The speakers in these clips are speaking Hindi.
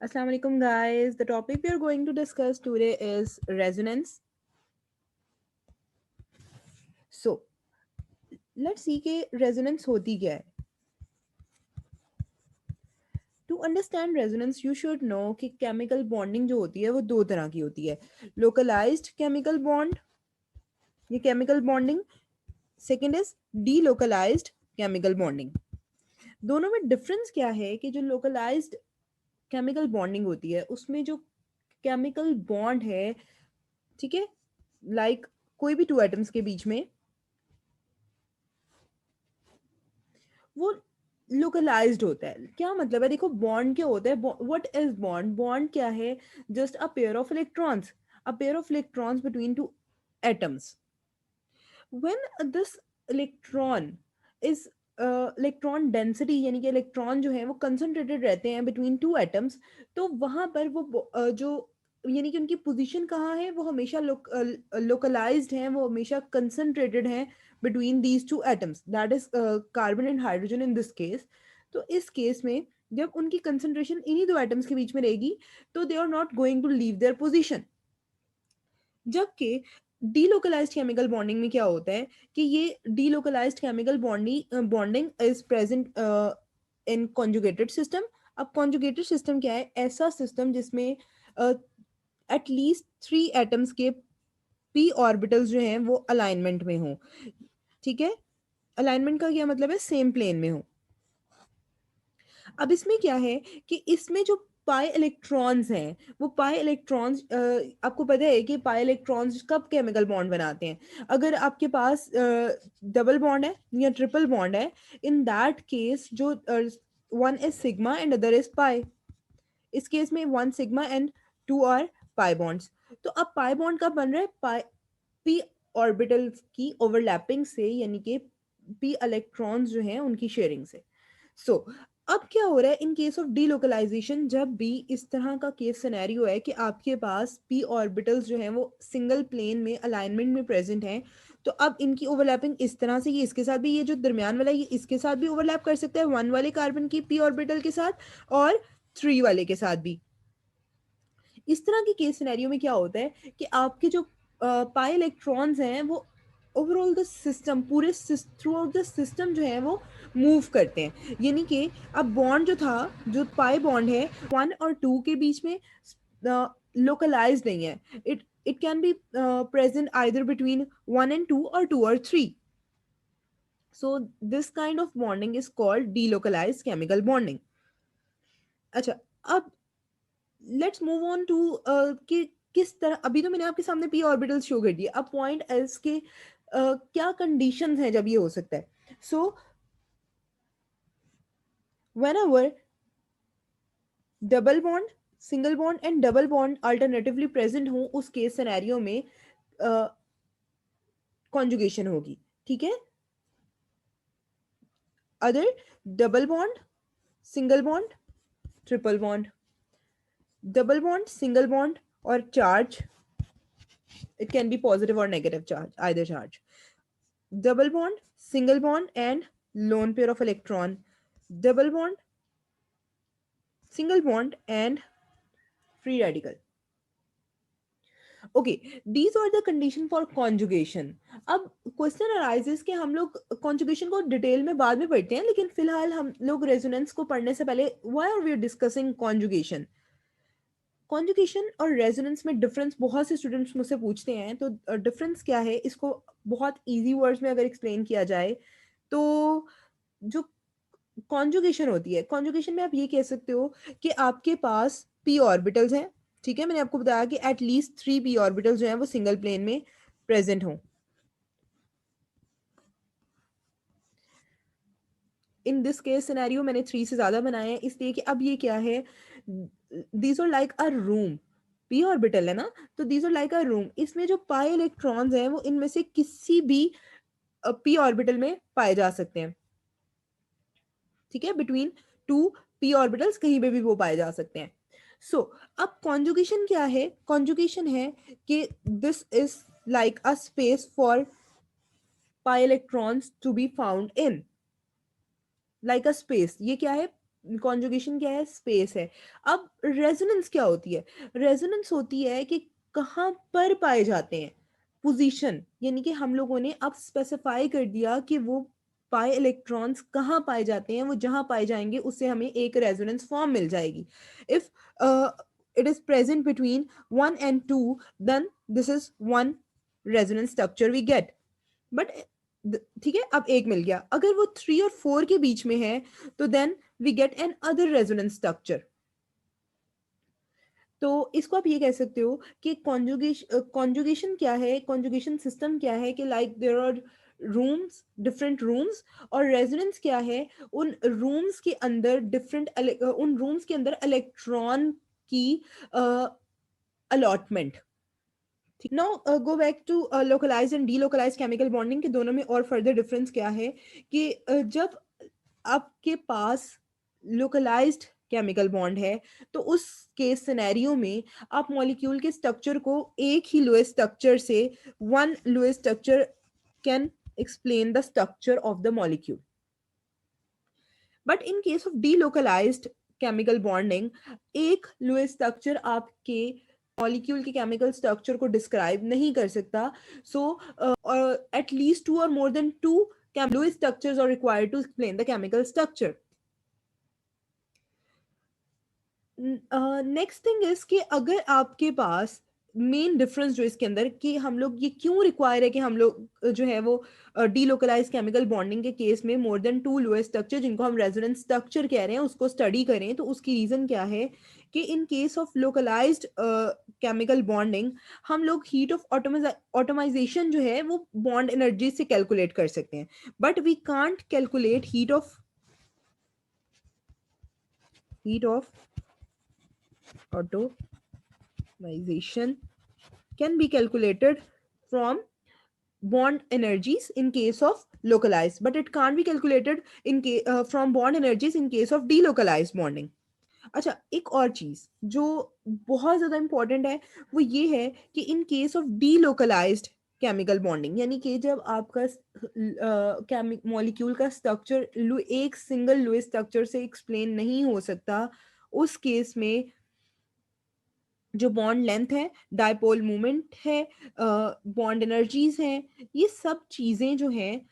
Assalamu alaikum, guys. The topic we are going to discuss today is resonance. So, let's see कि resonance होती क्या है. To understand resonance, you should know कि chemical bonding जो होती है वो दो तरह की होती है. Localized chemical bond, ये chemical bonding. Second is delocalized chemical bonding. दोनों में difference क्या है कि जो localized chemical bonding होती है उसमें जो chemical bond है, ठीक है, like कोई भी two atoms के बीच में वो लोकलाइज्ड होता है. क्या मतलब है? देखो बॉन्ड क्या होता है. What is bond? बॉन्ड क्या है? Just a pair of electrons. A pair of electrons between two atoms. When this electron is electron density यानी कि इलेक्ट्रॉन जो है वो कंसंट्रेटेड रहते हैं बिटवीन टू एटम्स, तो वहां पर वो जो यानी कि उनकी पोजीशन कहाँ है वो हमेशा लोकलाइज्ड है, वो हमेशा कंसंट्रेटेड है between these two atoms, that is carbon and hydrogen in this case. तो इस केस में जब उनकी कंसंट्रेशन इन्हीं दो एटम्स के बीच में रहेगी तो they are not going to leave their position. जबकि डीलोकलाइज्ड केमिकल बॉन्डिंग में क्या होता है कि ये delocalised chemical bonding is present in conjugated system. अब कॉन्जुगेटेड सिस्टम क्या है? ऐसा सिस्टम जिसमें एटलीस्ट थ्री एटम्स के पी ऑर्बिटल्स जो हैं वो अलाइनमेंट में हों. ठीक है, अलाइनमेंट का क्या मतलब है? सेम प्लेन में हो. अब इसमें क्या है कि इसमें जो पाई इलेक्ट्रॉन्स हैं वो पाई इलेक्ट्रॉन्स, आपको पता है कि पाई इलेक्ट्रॉन्स कब केमिकल बॉन्ड बनाते हैं? अगर आपके पास डबल बॉन्ड है या ट्रिपल बॉन्ड है, इन दैट केस जो one is sigma and other is pi. इस केस में one sigma and two are pi bonds. तो अब पाई बॉन्ड कब बन रहा है? पाई पी ऑर्बिटल्स की ओवरलैपिंग से, यानी कि पी इलेक्ट्रॉन्स जो हैं उनकी शेयरिंग से. सो अब क्या हो रहा है इन केस ऑफ डीलोकलाइजेशन? जब भी इस तरह का केस सिनेरियो है कि आपके पास पी ऑर्बिटल्स जो हैं वो सिंगल प्लेन में अलाइनमेंट में प्रेजेंट हैं, तो अब इनकी ओवरलैपिंग इस तरह से, ये इसके साथ भी, ये जो दरमियान वाला है ये इसके साथ भी ओवरलैप कर सकता है वन वाले कार्बन की पी ऑर्बिटल के साथ, और थ्री वाले के साथ भी. इस तरह के केस सिनेरियो में क्या होता है कि आपके जो पाई इलेक्ट्रॉन्स हैं वो ओवरऑल द सिस्टम, पूरे थ्रू आउट द सिस्टम जो है वो मूव करते हैं. यानी कि अब बॉन्ड जो था, जो पाई बॉन्ड है वन और टू के बीच में लोकलाइज नहीं है. It can be present either between one and two और टू और three. So this kind of bonding is called delocalised chemical bonding. अच्छा, अब लेट्स मूव ऑन टू कि किस तरह, अभी तो मैंने आपके सामने पी ऑर्बिटल शो कर दिया. अब पॉइंट एस के क्या कंडीशंस हैं जब ये हो सकता है. So whenever double bond, single bond and double bond alternatively present हो, उस केस सिनेरियो में कॉन्जुगेशन होगी. ठीक है, other double bond, single bond, triple bond, double bond, single bond और charge, it can be positive or negative charge, either charge. Double bond, single bond and lone pair of electron. Double bond, single bond and free radical. Okay, these are the condition for conjugation. अब क्वेश्चन अराइजेस कि हम लोग कॉन्जुगेशन को डिटेल में बाद में पढ़ते हैं, लेकिन फिलहाल हम लोग रेजोनेंस को पढ़ने से पहले why are we discussing conjugation. Conjugation और रेजोनेंस में डिफरेंस बहुत से स्टूडेंट्स मुझसे पूछते हैं, तो डिफरेंस क्या है इसको बहुत इजी वर्ड्स में अगर एक्सप्लेन किया जाए तो जो कॉन्जुगेशन होती है, कॉन्जुगेशन में आप ये कह सकते हो कि आपके पास पी ऑर्बिटल्स हैं. ठीक है, मैंने आपको बताया कि एटलीस्ट थ्री पी ऑर्बिटल्स जो हैं वो सिंगल प्लेन में प्रेजेंट हों. इन दिस केस सिनेरियो मैंने थ्री से ज्यादा बनाए हैं इसलिए कि अब ये क्या है, these are like a room. P orbital है ना, तो these are like a room. इसमें जो पाई इलेक्ट्रॉन्स हैं वो इनमें से किसी भी पी ऑर्बिटल में पाए जा सकते हैं. ठीक है, बिटवीन टू पी ऑर्बिटल्स कहीं पे भी वो पाए जा सकते हैं. सो अब कॉन्जुगेशन क्या है? कॉन्जुगेशन है कि this is like a space for pi electrons to be found in, like a space. ये क्या है? कॉन्जुगेशन क्या है, स्पेस है। अब रेजोनेंस क्या होती है, रेजोनेंस होती है कि कहाँ पर पाए जाते हैं, पोजीशन, यानी कि हम लोगों ने अब स्पेसिफाई कर दिया कि वो पाए इलेक्ट्रॉन्स कहाँ पाए जाते हैं, वो जहाँ पाए जाएंगे उससे हमें एक रेजोनेंस फॉर्म मिल जाएगी। If it is present between 1 and 2, then this is one resonance structure we get. But ठीक है, अब एक मिल गया, अगर वो 3 और 4 के बीच में है तो then we get an other resonance structure. तो इसको आप ये कह सकते हो कि कॉन्जुगेशन क्या है, कॉन्जुगेशन सिस्टम क्या है, कि like there are rooms, different rooms, और रेजोनेंस क्या है, उन रूम्स के अंदर डिफरेंट, उन रूम्स के अंदर इलेक्ट्रॉन की allotment. Now go back to localise and delocalise chemical bonding के दोनों में और फर्दर डिफरेंस क्या है, कि जब आपके पास लोकलाइज्ड केमिकल बॉन्ड है तो उस केस सिनेरियो में आप मॉलिक्यूल के स्ट्रक्चर को एक ही लोएस्ट स्ट्रक्चर से, one lowest structure can explain the structure of the molecule. But in case of delocalized chemical bonding, एक लोएस्ट स्ट्रक्चर आपके मॉलिक्यूल के केमिकल स्ट्रक्चर को डिस्क्राइब नहीं कर सकता। सो at least 2 or more than 2 lowest structures are required to explain the chemical structure. Next thing is कि अगर आपके पास मेन डिफरेंस जो इसके अंदर, कि हम लोग ये क्यों रिक्वायर है कि हम लोग जो है वो डीलोकलाइज केमिकल बॉन्डिंग के केस में मोर देन 2 लोएस्ट स्ट्रक्चर, जिनको हम रेजोनेंस स्ट्रक्चर कह रहे हैं, उसको स्टडी करें, तो उसकी रीजन क्या है कि in case of localised chemical bonding हम लोग हीट ऑफ ऑटोमाइजेशन जो है वो बॉन्ड एनर्जी से कैलकुलेट कर सकते हैं, but we can't calculate heat of automation can be calculated from bond energies in case of localized, but it can't be calculated from bond energies in case of delocalized bonding. अच्छा, एक और चीज जो बहुत ज्यादा इंपॉर्टेंट है वो ये है कि in case of delocalised chemical bonding, यानी कि जब आपका मॉलिक्यूल का स्ट्रक्चर एक सिंगल लुईस स्ट्रक्चर से एक्सप्लेन नहीं हो सकता, उस केस में जो बॉन्ड लेंथ है, डायपोल मोमेंट है, बॉन्ड एनर्जीज हैं, ये सब चीज़ें जो हैं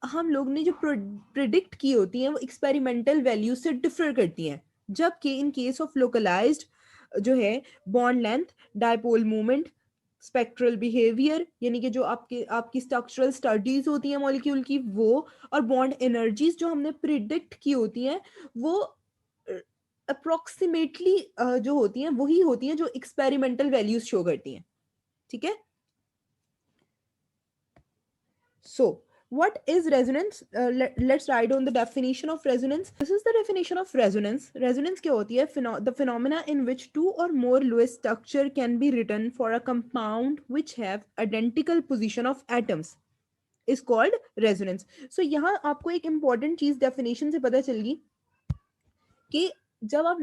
हम लोग ने जो प्रिडिक्ट की होती हैं वो एक्सपेरिमेंटल वैल्यू से डिफर करती हैं, जबकि इन केस ऑफ लोकलाइज्ड जो है bond length, dipole moment, spectral behaviour, यानी कि जो आपकी स्ट्रक्चरल स्टडीज होती हैं मॉलिक्यूल की वो, और बॉन्ड एनर्जीज जो हमने प्रिडिक्ट की होती हैं वो अप्रोक्सीमेटली जो होती हैं वही होती हैं जो एक्सपेरिमेंटल वैल्यूज शो करती हैं। ठीक है, so what is resonance? Let's write on the definition of resonance. This is the definition of resonance. Resonance क्या होती है? The phenomena in which two or more Lewis structure can be written for a compound which have identical position of atoms is called resonance. So यहाँ आपको एक important चीज definition से पता चल गई कि जब आप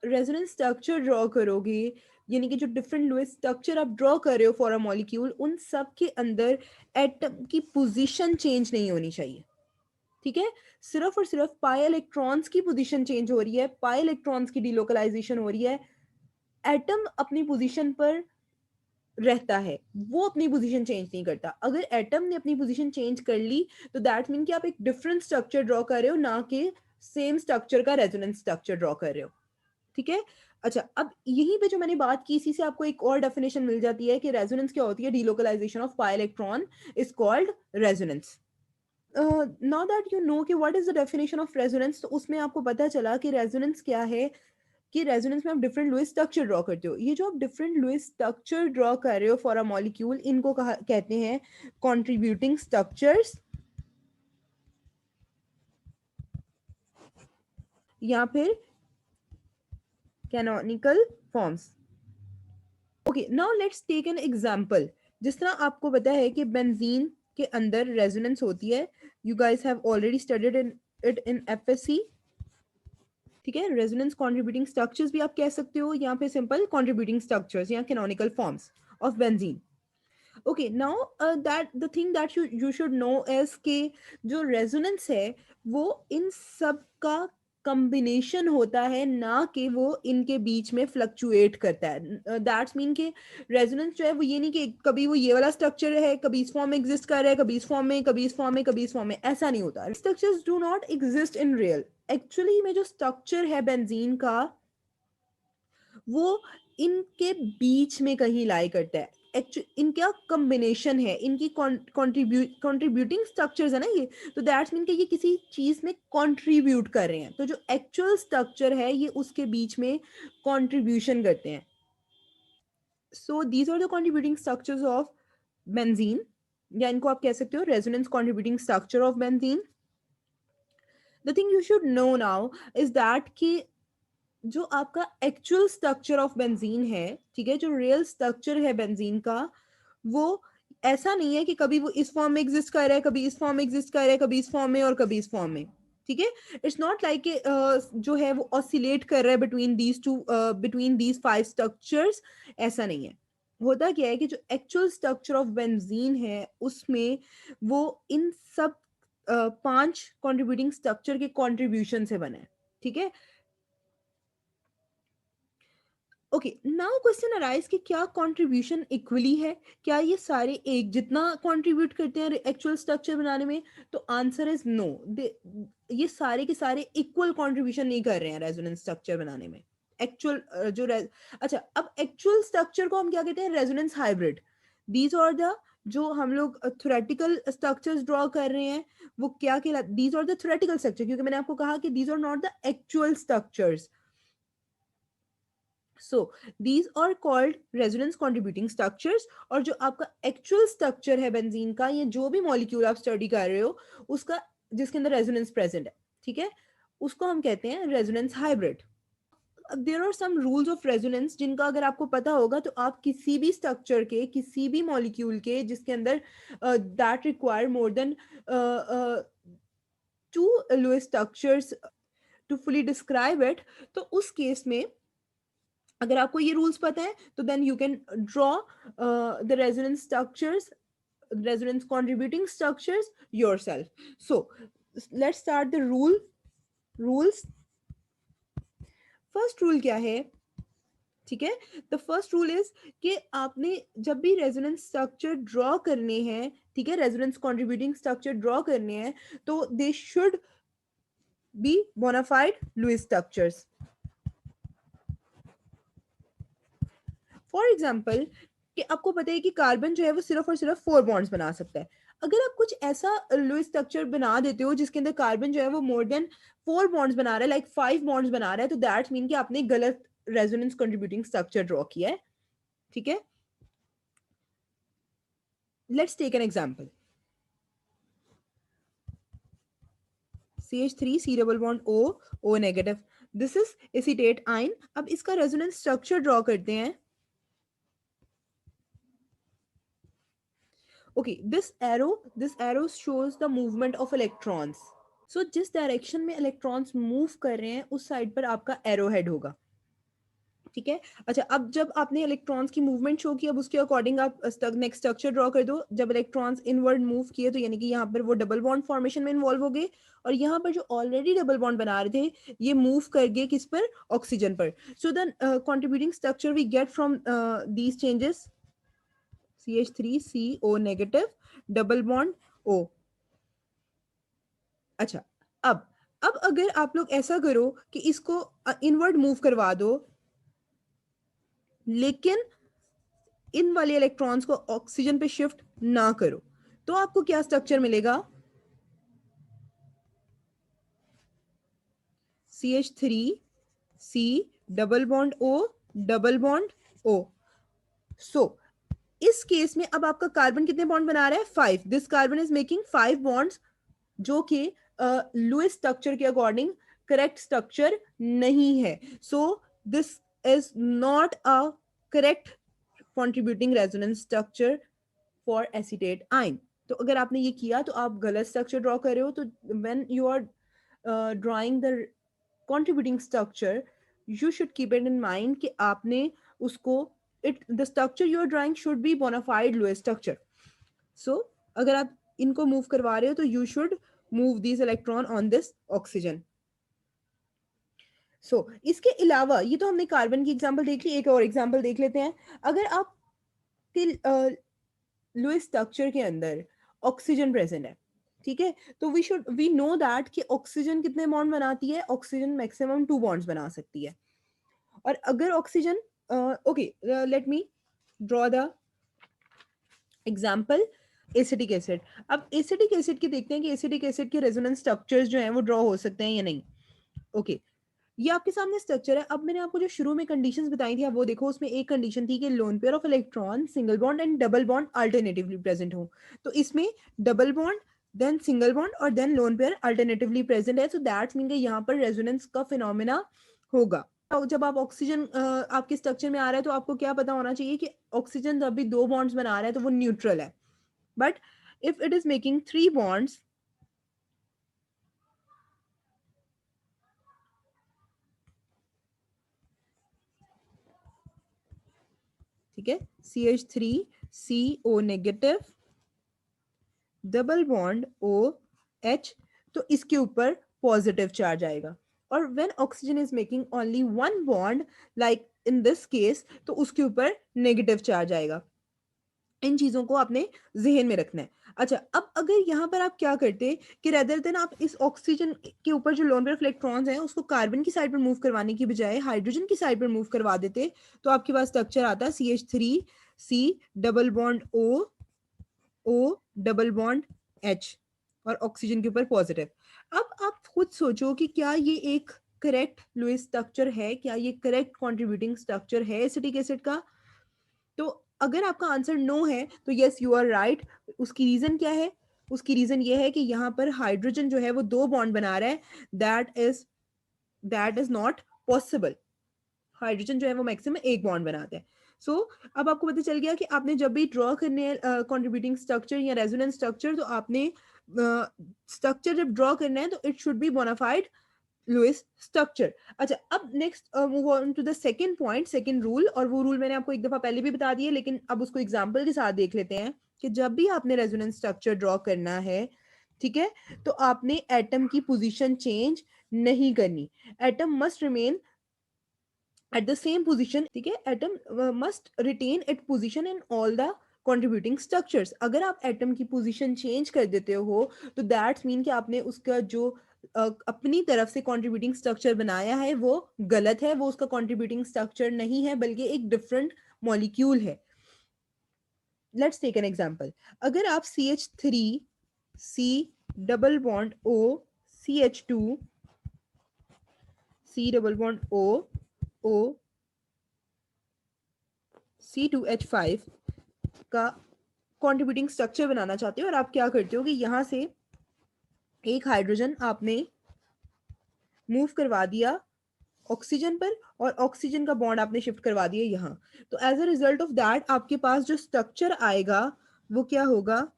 रेजोनेंस स्ट्रक्चर ड्रॉ करोगे, यानी कि जो डिफरेंट लुईस स्ट्रक्चर आप ड्रॉ कर रहे हो फॉर अ मॉलिक्यूल, उन सब के अंदर एटम की पोजीशन चेंज नहीं होनी चाहिए। ठीक है, सिर्फ और सिर्फ पाई इलेक्ट्रॉन्स की पोजीशन चेंज हो रही है, पाई इलेक्ट्रॉन्स की डिलोकलाइजेशन हो रही है, एटम अपनी पोजीशन पर रहता है, वो अपनी पोजीशन चेंज नहीं करता। अगर एटम ने अपनी पोजीशन चेंज कर ली तो दैट मीन कि आप एक डिफरेंट स्ट्रक्चर ड्रॉ कर रहे हो, ना कि सेम स्ट्रक्चर का रेजोनेंस स्ट्रक्चर ड्रॉ कर रहे हो। ठीक है, अच्छा, अब यहीं पे जो मैंने बात की इसी से आपको एक और डेफिनेशन मिल जाती है कि रेजोनेंस क्या होती है। Delocalisation of pi electron is called resonance. Now that you know कि what is the definition of resonance, तो उसमें आपको पता चला कि रेजोनेंस क्या है, कि रेजोनेंस में आप डिफरेंट लुईस स्ट्रक्चर ड्रॉ करते हो। ये जो आप डिफरेंट लुईस स्ट्रक्चर ड्रॉ कर रहे हो फॉर अ मॉलिक्यूल, इनको कहते हैं कंट्रीब्यूटिंग स्ट्रक्चर्स या फिर canonical forms. Okay, now let's take an example. जिस तरह आपको पता है कि बेंजीन के अंदर रेजोनेंस होती है, you guys have already studied it in FSc. ठीक है, रेजोनेंस कंट्रीब्यूटिंग स्ट्रक्चर्स भी आप कह सकते हो, यहाँ पे सिंपल कंट्रीब्यूटिंग स्ट्रक्चर्स या canonical forms of benzene. Okay, now that the thing that you should no is कि जो रेजोनेंस है वो इन सब का कम्बिनेशन होता है, ना कि वो इनके बीच में फ्लक्चुएट करता है। दैट्स मीन कि रेजोनेंस जो है वो ये नहीं कि कभी वो ये वाला स्ट्रक्चर है, कभी इस फॉर्म में एग्जिस्ट कर रहा है, कभी इस फॉर्म में, कभी इस फॉर्म में, कभी इस फॉर्म में, ऐसा नहीं होता। Structures do not exist in real. Actually में जो स्ट्रक्चर है बेंजीन का, वो इनके बीच में कहीं लाई करता है। इनका कॉम्बिनेशन है, इनकी कंट्रीब्यूटिंग स्ट्रक्चर्स है ना ये, तो दैट्स मीन कि ये किसी चीज में कंट्रीब्यूट कर रहे हैं। तो जो एक्चुअल स्ट्रक्चर है ये उसके बीच में कंट्रीब्यूशन करते हैं। So these are the contributing structures of benzene, या इनको आप कह सकते हो resonance contributing structure of benzene. The thing you should know now is that कि जो आपका एक्चुअल स्ट्रक्चर ऑफ बेंजीन है, ठीक है, जो रियल स्ट्रक्चर है बेंजीन का, वो ऐसा नहीं है कि कभी वो इस फॉर्म में एग्जिस्ट कर रहा है, कभी इस फॉर्म में एग्जिस्ट कर रहा है, कभी इस फॉर्म में और कभी इस फॉर्म में। ठीक है, इट्स नॉट लाइक जो है वो ऑसिलेट कर रहा है बिटवीन दीज फाइव स्ट्रक्चर्स। ऐसा नहीं है। होता क्या है कि जो एक्चुअल स्ट्रक्चर ऑफ बेंजीन है उसमें वो इन सब पांच कंट्रीब्यूटिंग स्ट्रक्चर के कंट्रीब्यूशन से बना है। ठीक है। ओके, नाउ क्वेश्चन अराइज कि क्या कंट्रीब्यूशन इक्वली है, क्या ये सारे एक जितना कंट्रीब्यूट करते हैं एक्चुअल स्ट्रक्चर बनाने में? तो आंसर इज नो। ये सारे के सारे इक्वल कंट्रीब्यूशन नहीं कर रहे हैं रेजोनेंस स्ट्रक्चर बनाने में। एक्चुअल अच्छा, अब एक्चुअल स्ट्रक्चर को हम क्या कहते हैं? Resonance hybrid. These are the जो हम लोग थ्योरेटिकल स्ट्रक्चर्स ड्रॉ कर रहे हैं, वो क्या कहलाते? These are the theoretical structure, क्योंकि मैंने आपको कहा कि these are not the actual structures. So these are called resonance contributing structures. और जो आपका एक्चुअल स्ट्रक्चर है बेंजीन का, या जो भी मॉलिक्यूल आप स्टडी कर रहे हो उसका, जिसके अंदर रेजोनेंस प्रेजेंट है, ठीक है, उसको हम कहते हैं resonance hybrid. There are some rules of resonance जिनका अगर आपको पता होगा तो आप किसी भी स्ट्रक्चर के, किसी भी मॉलिक्यूल के जिसके अंदर that require more than two Lewis structures to fully describe it, तो उस केस में अगर आपको ये रूल्स पता है तो then you can draw the resonance structures, resonance contributing structures yourself. So let's start the rules. First rule क्या है? ठीक है, द फर्स्ट रूल इज कि आपने जब भी रेजोनेंस स्ट्रक्चर ड्रॉ करने हैं, ठीक है, रेजोनेंस कंट्रीब्यूटिंग स्ट्रक्चर ड्रॉ करने हैं, तो they should be bona fide Lewis structures. For example, कि आपको पता है कि कार्बन जो है वो सिर्फ और सिर्फ 4 बॉन्ड्स बना सकता है। अगर आप कुछ ऐसा लुईस स्ट्रक्चर बना देते हो जिसके अंदर कार्बन जो है वो मोर देन 4 बॉन्ड्स बना रहा है, लाइक 5 बॉन्ड्स बना रहा है, तो दैट्स मीन कि आपने गलत रेजोनेंस कंट्रीब्यूटिंग स्ट्रक्चर ड्रॉ किया है। ठीक है, let's take an example. CH3 C double bond O negative, this is acetate ion. अब इसका रेजोनेंस स्ट्रक्चर ड्रॉ करते हैं। Okay, this arrow shows the movement of electrons. So जिस डायरेक्शन में इलेक्ट्रॉन्स मूव कर रहे हैं उस साइड पर आपका एरो हेड होगा। ठीक है। अच्छा, अब जब आपने इलेक्ट्रॉन्स की मूवमेंट शो की, अब उसके अकॉर्डिंग आप नेक्स्ट स्ट्रक्चर ड्रॉ कर दो। जब इलेक्ट्रॉन्स इनवर्ड मूव किए तो यानी कि यहाँ पर वो डबल बॉन्ड फॉर्मेशन में इन्वॉल्व हो गए, और यहाँ पर जो ऑलरेडी डबल बॉन्ड बना रहे थे ये मूव कर गए किस पर? ऑक्सीजन पर। So the contributing structure we get from these changes, CH3CO negative, double bond O। अच्छा, अब अब अगर आप लोग ऐसा करो कि इसको इनवर्ड मूव करवा दो, लेकिन इन वाले इलेक्ट्रॉन्स को ऑक्सीजन पे शिफ्ट ना करो, तो आपको क्या स्ट्रक्चर मिलेगा? CH3C double bond O double bond O। सो इस केस में अब आपका कार्बन कितने बॉन्ड बना रहा है? 5। This carbon is making 5 bonds, जो कि लुईस स्ट्रक्चर के अकॉर्डिंग करेक्ट स्ट्रक्चर नहीं है। So this is not a correct contributing resonance structure for acetate ion। तो अगर आपने ये किया तो आप गलत स्ट्रक्चर ड्रॉ कर रहे हो। तो when you are drawing the contributing structure, you should keep it in mind कि आपने उसको the structure you are drawing should be bona fide Lewis structure। So अगर आप इनको मूव करवा रहे हो तो you should move these electron on this oxygen। सो इसके अलावा ये तो हमने कार्बन की एग्जांपल देख ली, एक और एग्जांपल देख लेते हैं। अगर आप लुईस स्ट्रक्चर के अंदर ऑक्सीजन प्रेजेंट है, ठीक है, तो वी नो दैट कि ऑक्सीजन कितने बॉन्ड बनाती है, ऑक्सीजन मैक्सिमम 2 बॉन्ड्स बना सकती है। और अगर oxygen okay, let me draw the example acetic acid. अब एसिटिक एसिड की देखते हैं कि एसिटिक एसिड के रेजोनेंस स्ट्रक्चर्स जो हैं वो ड्रॉ हो सकते हैं या नहीं। ओके, ये आपके सामने स्ट्रक्चर है। अब मैंने आपको जो शुरू में कंडीशंस बताई थी, आप वो देखो, उसमें एक कंडीशन थी कि lone pair of electron, single bond and double bond alternatively present हो। तो इसमें double bond, then single bond और then lone pair alternatively present है। सो दैट्स मीन कि यहाँ पर रेजोनेंस का फिनोमेना होगा। तो जब आप ऑक्सीजन आपके स्ट्रक्चर में आ रहा है तो आपको क्या पता होना चाहिए कि ऑक्सीजन जब भी 2 बॉन्ड्स बना रहा है तो वो न्यूट्रल है। But if it is making 3 bonds, ठीक है, CH3CO negative, double bond OH, तो इसके ऊपर पॉजिटिव चार्ज आएगा। और when oxygen is making only 1 bond, like in this case, तो उसके ऊपर नेगेटिव चार्ज आएगा। इन चीजों को आपने जहन में रखना है। अच्छा, अब अगर यहाँ पर आप क्या करते कि रेदर देन आप इस ऑक्सीजन के ऊपर जो लोन पेयर ऑफ इलेक्ट्रॉन्स हैं उसको कार्बन की साइड पर मूव करवाने की बजाय हाइड्रोजन की साइड पर मूव करवा देते, तो आपके पास स्ट्रक्चर आता है CH3C double bond O double bond H और ऑक्सीजन के ऊपर पॉजिटिव। अब आप खुद सोचो कि क्या ये एक करेक्ट लुईस स्ट्रक्चर है, क्या ये करेक्ट कंट्रीब्यूटिंग स्ट्रक्चर है एसिटिक एसिड का? तो अगर आपका आंसर नो है तो यस यू आर राइट। उसकी रीजन क्या है? उसकी रीजन ये है कि यहाँ पर हाइड्रोजन जो है वो 2 बॉन्ड बना रहा है। That is not possible. Hydrogen जो है वो मैक्सिमम 1 बॉन्ड बनाते हैं। सो अब आपको पता चल गया कि आपने जब भी ड्रॉ करने कंट्रीब्यूटिंग स्ट्रक्चर या रेजोनेंस स्ट्रक्चर, तो आपने स्ट्रक्चर जब ड्रॉ करना है तो it should be bona fide Lewis structure. अच्छा, अब next move on to the second point, second rule. और वो रूल मैंने आपको एक दफा पहले भी बता दिया, लेकिन अब उसको एग्जांपल के साथ देख लेते हैं कि जब भी आपने रेजोनेंस स्ट्रक्चर ड्रॉ करना है, ठीक है, तो आपने एटम की पोजीशन चेंज नहीं करनी। Atom must remain at the same position, ठीक है, atom must retain it position in all the contributing structures. अगर आप एटम की पोजीशन चेंज कर देते हो तो दैट्स मीन कि आपने उसका जो अपनी तरफ से कंट्रीब्यूटिंग स्ट्रक्चर बनाया है वो गलत है, वो उसका कंट्रीब्यूटिंग स्ट्रक्चर नहीं है बल्कि एक डिफरेंट मॉलिक्यूल है। Let's take an example. अगर आप CH3C double bond O CH2C double bond O C2H5 का कंट्रीब्यूटिंग स्ट्रक्चर बनाना चाहते हो, और आप क्या करते हो कि यहाँ से एक हाइड्रोजन आपने मूव करवा दिया ऑक्सीजन पर और ऑक्सीजन का बॉन्ड आपने शिफ्ट करवा दिया यहाँ। तो as a result of that आपके पास जो स्ट्रक्चर आएगा वो क्या होगा?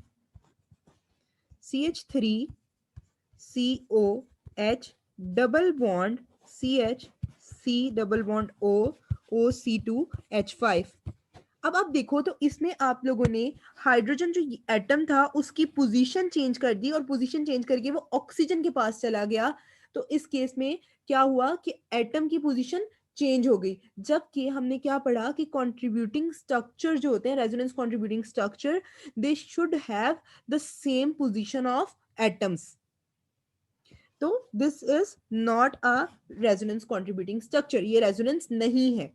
CH3COH double bond CH C double bond O C2H5। अब आप देखो तो इसमें आप लोगों ने हाइड्रोजन जो एटम था उसकी पोजीशन चेंज कर दी, और पोजीशन चेंज करके वो ऑक्सीजन के पास चला गया। तो इस केस में क्या हुआ कि एटम की पोजीशन चेंज हो गई। जबकि हमने क्या पढ़ा कि कंट्रीब्यूटिंग स्ट्रक्चर जो होते हैं, resonance contributing structure, they should have the same position of atoms. तो this is not a resonance contributing structure, ये रेजोनेंस नहीं है।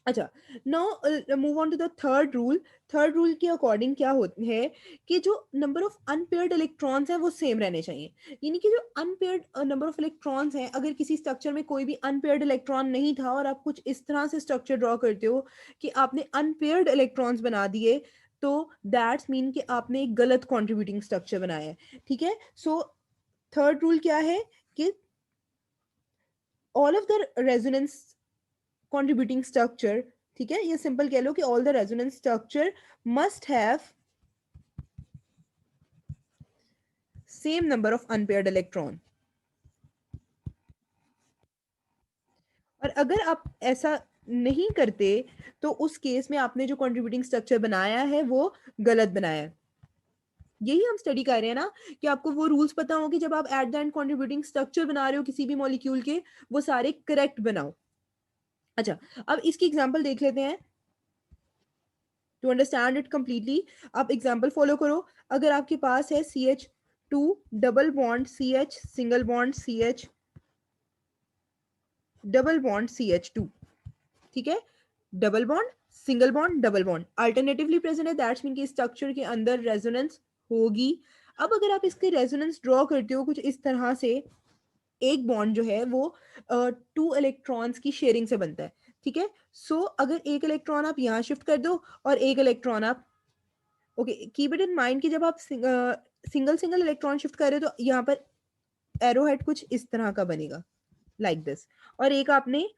अच्छा, now move on to the third rule. Third rule के अकॉर्डिंग क्या होता है कि जो नंबर ऑफ अनपेयर्ड इलेक्ट्रॉन्स हैं वो सेम रहने चाहिए। यानी कि जो अनपेयर्ड नंबर ऑफ इलेक्ट्रॉन्स हैं, अगर किसी स्ट्रक्चर में कोई भी अनपेयर्ड इलेक्ट्रॉन नहीं था और आप कुछ इस तरह से स्ट्रक्चर ड्रॉ करते हो कि आपने अनपेयर्ड इलेक्ट्रॉन्स बना दिए, तो दैट्स मीन कि आपने एक गलत कॉन्ट्रीब्यूटिंग स्ट्रक्चर बनाया है। ठीक है, सो थर्ड रूल क्या है कि all of the resonance contributing structure, ठीक है, ये सिंपल कह लो कि all the resonance structure must have same number of unpaired electron। और अगर आप ऐसा नहीं करते तो उस केस में आपने जो कंट्रीब्यूटिंग स्ट्रक्चर बनाया है वो गलत बनाया है। यही हम स्टडी कर रहे हैं ना, कि आपको वो रूल्स पता हो कि जब आप at the end contributing structure बना रहे हो किसी भी मॉलिक्यूल के, वो सारे करेक्ट बनाओ। अच्छा, अब इसकी एग्जांपल देख लेते हैं टू अंडरस्टैंड इट कंप्लीटली। आप एग्जांपल फॉलो करो। अगर आपके पास है CH2 double bond CH single bond CH double bond CH2, ठीक है, double bond single bond double bond alternatively present है, दैट्स मीन कि स्ट्रक्चर के अंदर रेजोनेंस होगी। अब अगर आप इसके रेजोनेंस ड्रॉ करते हो कुछ इस तरह से, एक बॉन्ड जो है वो 2 इलेक्ट्रॉन्स की शेयरिंग से बनता है, ठीक है। सो अगर एक इलेक्ट्रॉन आप यहाँ शिफ्ट कर दो और एक इलेक्ट्रॉन आप, okay, keep it in mind कि जब आप सिंगल सिंगल इलेक्ट्रॉन शिफ्ट कर रहे हो तो यहाँ पर एरो हेड कुछ इस तरह का बनेगा, लाइक दिस, और एक आपने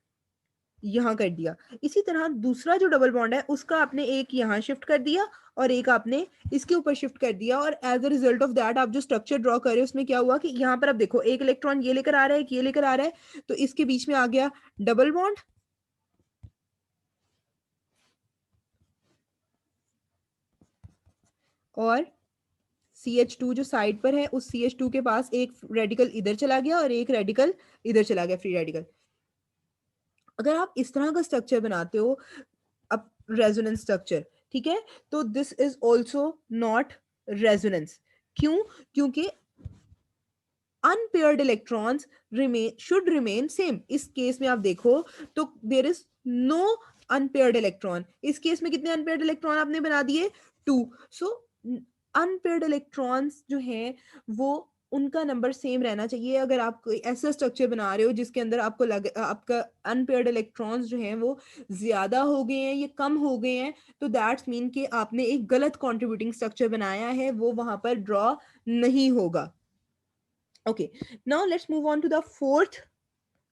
यहाँ कर दिया। इसी तरह दूसरा जो डबल बॉन्ड है उसका आपने एक यहाँ शिफ्ट कर दिया और एक आपने इसके ऊपर शिफ्ट कर दिया, और as a result of that आप जो स्ट्रक्चर ड्रॉ कर रहे हो उसमें क्या हुआ कि यहाँ पर आप देखो एक इलेक्ट्रॉन ये लेकर आ रहा है, एक ये लेकर आ रहा है, तो इसके बीच में आ गया डबल बॉन्ड, और CH2 जो साइड पर है उस CH2 के पास एक रेडिकल इधर चला गया और एक रेडिकल इधर चला गया, फ्री रेडिकल। अगर आप इस तरह का स्ट्रक्चर बनाते हो, अब रेजोनेंस स्ट्रक्चर, ठीक है, तो this is also not resonance. क्यों? क्योंकि unpaired electrons remain should remain same. इस केस में आप देखो तो there is no unpaired electron. इस केस में कितने अनपेयर्ड इलेक्ट्रॉन आपने बना दिए? 2। सो अनपेयर्ड इलेक्ट्रॉन्स जो हैं वो उनका नंबर सेम रहना चाहिए। अगर आप कोई ऐसा स्ट्रक्चर बना रहे हो जिसके अंदर आपको लगे आपका अनपेयर्ड इलेक्ट्रॉन्स जो हैं वो ज्यादा हो गए हैं या कम हो गए हैं, तो दैट्स मीन कि आपने एक गलत कंट्रीब्यूटिंग स्ट्रक्चर बनाया है, वो वहां पर ड्रॉ नहीं होगा। Okay, now let's move on to the fourth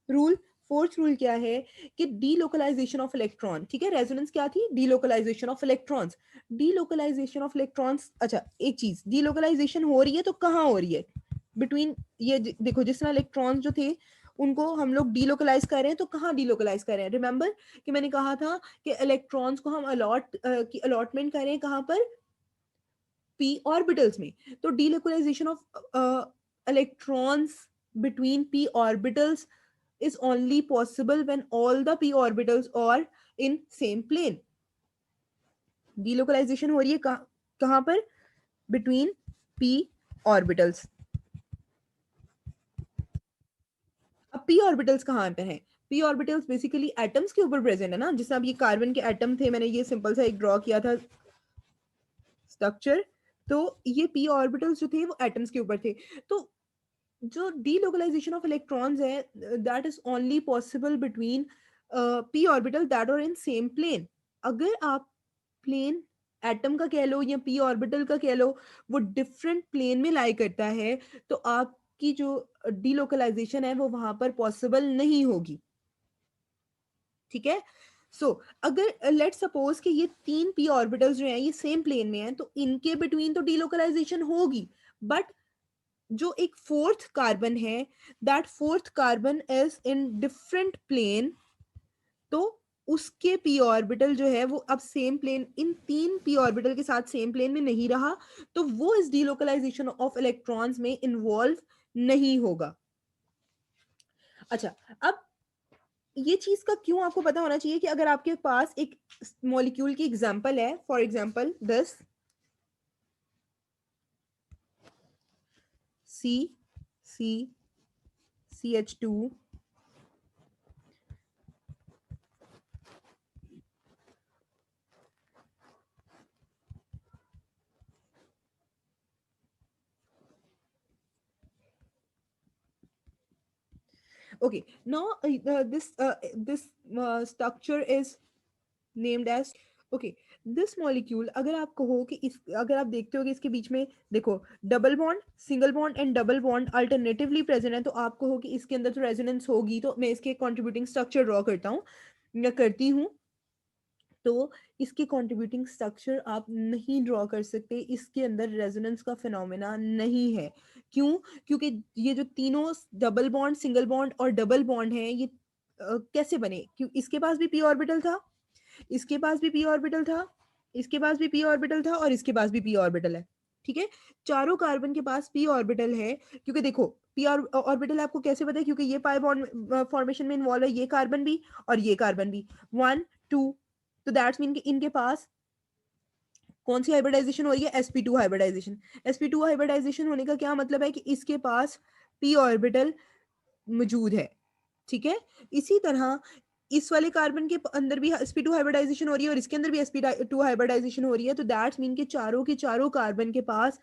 rule. Fourth rule क्या है कि डीलोकलाइजेशन ऑफ इलेक्ट्रॉन, ठीक है, रेजोनेंस क्या थी? Delocalization of electrons. Delocalization of electrons, अच्छा एक चीज, डीलोकलाइजेशन हो रही है तो कहाँ हो रही है? बिटवीन, ये देखो जिस तरह इलेक्ट्रॉन्स जो थे उनको हम लोग डीलोकलाइज कर रहे हैं, तो कहाँ डीलोकलाइज कर रहे हैं? रिमेंबर कि मैंने कहा था कि इलेक्ट्रॉन्स को हम की अलॉटमेंट कर रहे हैं कहाँ पर? पी ऑर्बिटल्स में। तो delocalization of electrons between p orbitals is only possible when all the p orbitals are in same plane. Delocalization हो रही है कहाँ पर? Between p orbitals. अब p orbitals कहाँ पे हैं? p orbitals बेसिकली एटम्स के ऊपर प्रेजेंट है ना, जैसे अब ये कार्बन के एटम थे, मैंने ये सिंपल सा एक ड्रॉ किया था स्ट्रक्चर, तो ये p orbitals जो थे वो एटम्स के ऊपर थे। तो जो डीलोकलाइजेशन ऑफ इलेक्ट्रॉन्स है, that is only possible between p orbital that are in same plane. अगर आप प्लेन एटम का कह लो या p ऑर्बिटल का कह लो, वो डिफरेंट प्लेन में लाई करता है, तो आपकी जो डीलोकलाइजेशन है वो वहां पर पॉसिबल नहीं होगी, ठीक है। सो अगर लेट सपोज कि ये 3 p ऑर्बिटल्स जो हैं ये सेम प्लेन में हैं, तो इनके बिटवीन तो डीलोकलाइजेशन होगी, बट जो एक फोर्थ कार्बन है, that fourth carbon is in different plane, तो उसके p ऑर्बिटल जो है वो अब same plane, in 3 p orbital के साथ सेम प्लेन में नहीं रहा, तो वो इस डीलोकलाइजेशन ऑफ इलेक्ट्रॉन्स में इन्वॉल्व नहीं होगा। अच्छा, अब ये चीज का क्यों आपको पता होना चाहिए कि अगर आपके पास एक मॉलिक्यूल की एग्जांपल है, for example this CH2, okay, now this structure is named as, okay, this molecule, अगर आप कहो कि इस, अगर आप देखते हो कि इसके बीच में देखो double bond single bond and double bond alternatively present है, तो आप कहो कि इसके अंदर तो रेजोनेंस होगी, तो मैं इसके कंट्रीब्यूटिंग स्ट्रक्चर ड्रॉ करता हूँ या करती हूँ। तो इसके कंट्रीब्यूटिंग स्ट्रक्चर आप नहीं ड्रॉ कर सकते, इसके अंदर रेजोनेंस का फिनोमेना नहीं है। क्यों? क्योंकि ये जो तीनों डबल बॉन्ड सिंगल बॉन्ड और डबल बॉन्ड हैं, ये कैसे बने? क्यों? इसके पास भी p ऑर्बिटल था, इसके पास भी p ऑर्बिटल था, इसके पास भी p ऑर्बिटल था और इसके पास भी p ऑर्बिटल है, ठीक है, चारों कार्बन के पास p ऑर्बिटल है, क्योंकि देखो p ऑर्बिटल आपको कैसे पता है, क्योंकि ये पाई बॉन्ड फॉर्मेशन में इन्वॉल्व है, ये कार्बन भी और ये कार्बन भी, 1 2, तो दैट्स मीन कि इनके पास कौन सी हाइब्रिडाइजेशन हो रही है, sp2 हाइब्रिडाइजेशन। sp2 हाइब्रिडाइजेशन होने का क्या मतलब है कि इसके पास p ऑर्बिटल मौजूद है, ठीक है। इसी तरह इस वाले कार्बन के अंदर भी sp2 हाइब्रिडाइजेशन हो रही है और इसके अंदर भी sp2 हाइब्रिडाइजेशन हो रही है, तो दैट्स मीन कि चारों के चारों कार्बन के पास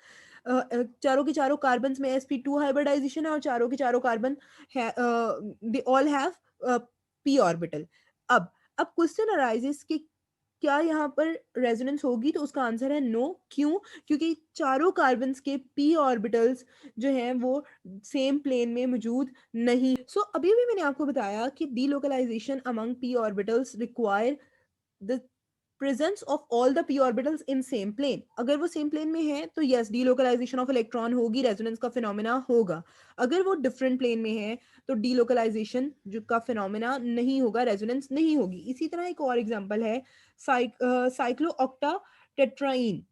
चारों के चारों कार्बन में sp2 हाइब्रिडाइजेशन है और चारों के चारों carbon they all have p orbital. अब अब क्वेश्चन अराइजेस कि क्या यहाँ पर रेजोनेंस होगी, तो उसका आंसर है नो। क्यों? क्योंकि चारों कार्बन्स के p ऑर्बिटल्स जो हैं वो सेम प्लेन में मौजूद नहीं। सो अभी भी मैंने आपको बताया कि delocalization among p orbitals require the presence of all the p orbitals in same plane. अगर वो सेम प्लेन में है तो यस डीलोकलाइजेशन ऑफ इलेक्ट्रॉन होगी, रेजोनेंस का फिनोमेना होगा। अगर वो डिफरेंट प्लेन में है तो डीलोकलाइजेशन जो का फिनोमेना नहीं होगा, रेजोनेंस नहीं होगी। इसी तरह एक और एग्जांपल है साइक्लो ऑक्टा टेट्राइन।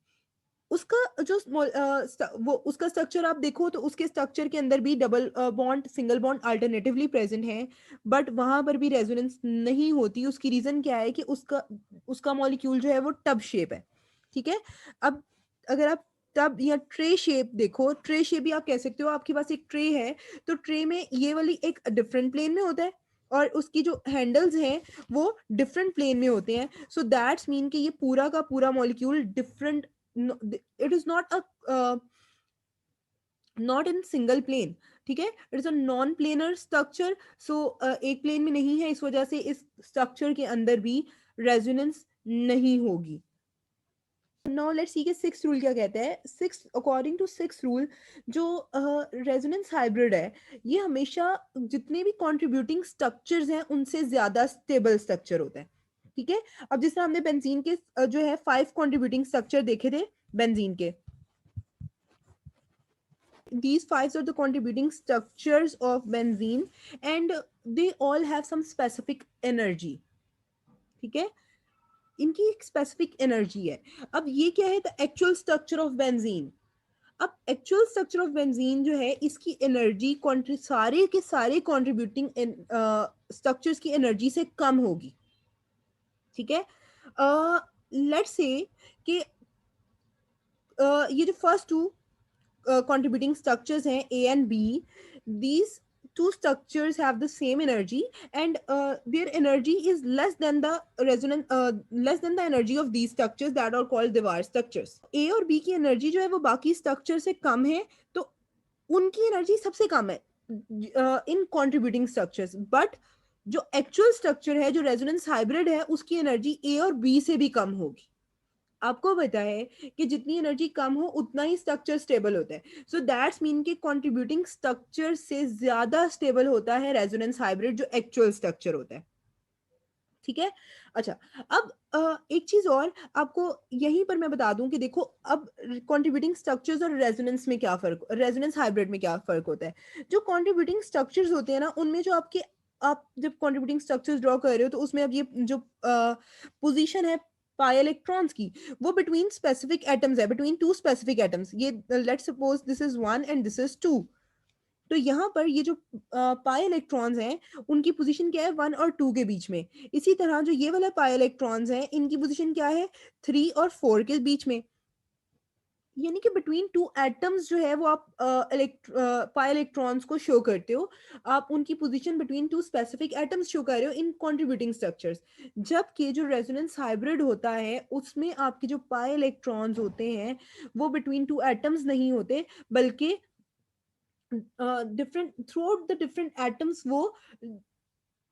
उसका जो वो उसका स्ट्रक्चर आप देखो तो उसके स्ट्रक्चर के अंदर भी double bond single bond alternatively present है, बट वहां पर भी रेजोनेंस नहीं होती। उसकी रीजन क्या है कि उसका उसका मॉलिक्यूल जो है वो टब शेप है, ठीक है। अब अगर आप टब या ट्रे शेप देखो, ट्रे शेप भी आप कह सकते हो, आपके पास एक ट्रे है तो ट्रे में ये वाली एक डिफरेंट प्लेन में होता है और उसकी जो हैंडल्स हैं वो डिफरेंट प्लेन में होते हैं। सो दैट्स मीन कि ये पूरा का पूरा molecule different, it is not a not in single plane, ठीक है, it is a non planar structure. So एक प्लेन में नहीं है, इस वजह से इस स्ट्रक्चर के अंदर भी रेजोनेंस नहीं होगी। नाउ लेट्स सी के सिक्स रूल क्या कहता है। Six according to six rule जो रेजोनेंस हाइब्रिड है ये हमेशा जितने भी कंट्रीब्यूटिंग स्ट्रक्चर्स हैं उनसे ज्यादा स्टेबल स्ट्रक्चर होता है, ठीक है। अब जिस तरह हमने बेंजीन के जो है 5 कंट्रीब्यूटिंग स्ट्रक्चर देखे थे बेंजीन के, these five are the contributing structures of benzene and they all have some specific energy, ठीक है, इनकी एक स्पेसिफिक एनर्जी है। अब ये क्या है, the actual structure of benzene. अब एक्चुअल स्ट्रक्चर ऑफ बेंजीन जो है इसकी एनर्जी सारे के सारे कंट्रीब्यूटिंग स्ट्रक्चर्स की एनर्जी से कम होगी, ठीक है। लेट्स से कि ये जो फर्स्ट टू contributing structures हैं A and B, these two structures have the same energy and their energy is less than the less than the energy of these structures that are called दीवार structures। A और B की एनर्जी जो है वो बाकी स्ट्रक्चर से कम है, तो उनकी एनर्जी सबसे कम है इन कंट्रीब्यूटिंग स्ट्रक्चर्स, बट जो एक्चुअल स्ट्रक्चर है जो रेजोनेंस हाइब्रिड है उसकी एनर्जी A और B से भी कम होगी। आपको पता है कि जितनी एनर्जी कम हो उतना ही स्ट्रक्चर स्टेबल होता है। सो दैट्स मीन कि कंट्रीब्यूटिंग स्ट्रक्चर से ज्यादा स्टेबल होता है रेजोनेंस हाइब्रिड जो एक्चुअल स्ट्रक्चर होता है, ठीक है। अच्छा, अब एक चीज और आपको यहीं पर मैं बता दूं कि देखो अब कंट्रीब्यूटिंग स्ट्रक्चर्स और रेजोनेंस में क्या फर्क, रेजोनेंस हाइब्रिड में क्या फर्क होता है। जो कंट्रीब्यूटिंग स्ट्रक्चर्स होते हैं ना उनमें जो आपके आप जब कंट्रीब्यूटिंग स्ट्रक्चर्स ड्रॉ कर रहे हो तो उसमें अब ये जो पोजीशन है पाई इलेक्ट्रॉन्स की वो बिटवीन स्पेसिफिक एटम्स है, बिटवीन टू स्पेसिफिक एटम्स। ये let's suppose this is 1 and this is 2, तो यहाँ पर ये जो पाई इलेक्ट्रॉन्स हैं उनकी पोजीशन क्या है 1 और 2 के बीच में। इसी तरह जो ये वाला पाई इलेक्ट्रॉन्स हैं इनकी पोजीशन क्या है 3 और 4 के बीच में। यानी कि बिटवीन टू एटम्स जो है वो आप पाई इलेक्ट्रॉन्स को शो करते हो, आप उनकी position between two specific atoms show कर रहे हो इन कंट्रीब्यूटिंग स्ट्रक्चर्स। जबकि जो रेजोनेंस हाइब्रिड होता है उसमें आपके जो पाई इलेक्ट्रॉन्स होते हैं वो बिटवीन टू एटम्स नहीं होते, बल्कि different through out the different atoms वो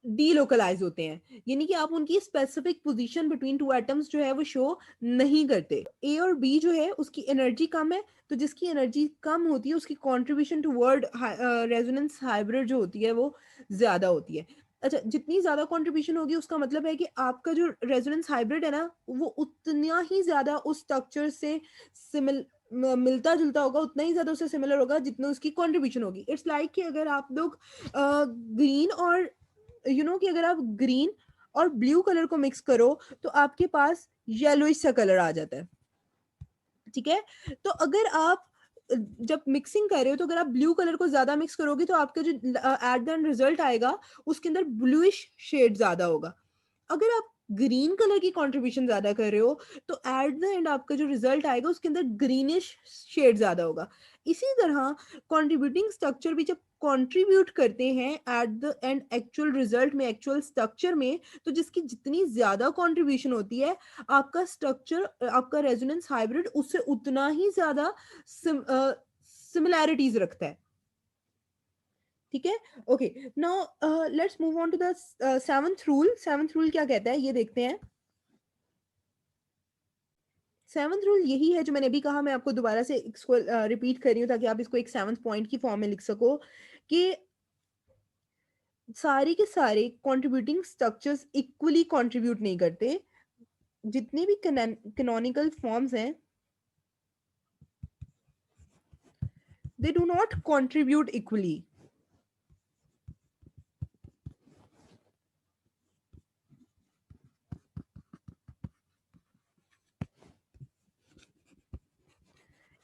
डीलोकलाइज होते हैं, यानी कि आप उनकी specific position between two atoms जो है वो शो नहीं करते। ए और बी जो है उसकी एनर्जी कम है, तो जिसकी एनर्जी कम होती है उसकी कंट्रीब्यूशन टुवर्ड रेजोनेंस हाइब्रिड जो होती है वो ज्यादा होती है। अच्छा, जितनी ज्यादा कंट्रीब्यूशन होगी उसका मतलब है कि आपका जो रेजोनेंस हाइब्रिड है ना वो उतना ही ज्यादा उस स्ट्रक्चर से सिमिल मिलता जुलता होगा, उतना ही ज्यादा उससे सिमिलर होगा जितना उसकी कंट्रीब्यूशन होगी। इट्स लाइक कि अगर आप लोग ग्रीन और कि अगर आप ग्रीन और ब्लू कलर को मिक्स करो तो आपके पास येलोइश सा कलर आ जाता है, ठीक है। तो अगर आप जब मिक्सिंग कर रहे हो, तो अगर आप ब्लू कलर को ज्यादा मिक्स करोगे तो आपका जो एट द एंड रिजल्ट आएगा उसके अंदर ब्लूइश शेड ज्यादा होगा। अगर आप ग्रीन कलर की कंट्रीब्यूशन ज्यादा कर रहे हो तो एट द एंड आपका जो रिजल्ट आएगा उसके अंदर ग्रीनिश शेड ज्यादा होगा। इसी तरह कंट्रीब्यूटिंग स्ट्रक्चर भी जब कंट्रीब्यूट करते हैं at the end actual result में, एक्चुअल स्ट्रक्चर में, तो जिसकी जितनी ज्यादा कंट्रीब्यूशन होती है, आपका स्ट्रक्चर, आपका रेजोनेंस हाइब्रिड उससे उतना ही ज्यादा सिमिलैरिटीज रखता है। ठीक है। Okay, now let's move on to the seventh rule. Seventh rule क्या कहता है ये देखते हैं। सेवंथ रूल यही है जो मैंने अभी कहा, मैं आपको दोबारा से इसको रिपीट कर रही हूँ ताकि आप इसको एक सेवंथ पॉइंट की फॉर्म में लिख सको कि सारे के सारे कंट्रीब्यूटिंग स्ट्रक्चर्स इक्वली कंट्रीब्यूट नहीं करते। जितने भी कैनोनिकल फॉर्म्स हैं, they do not contribute equally.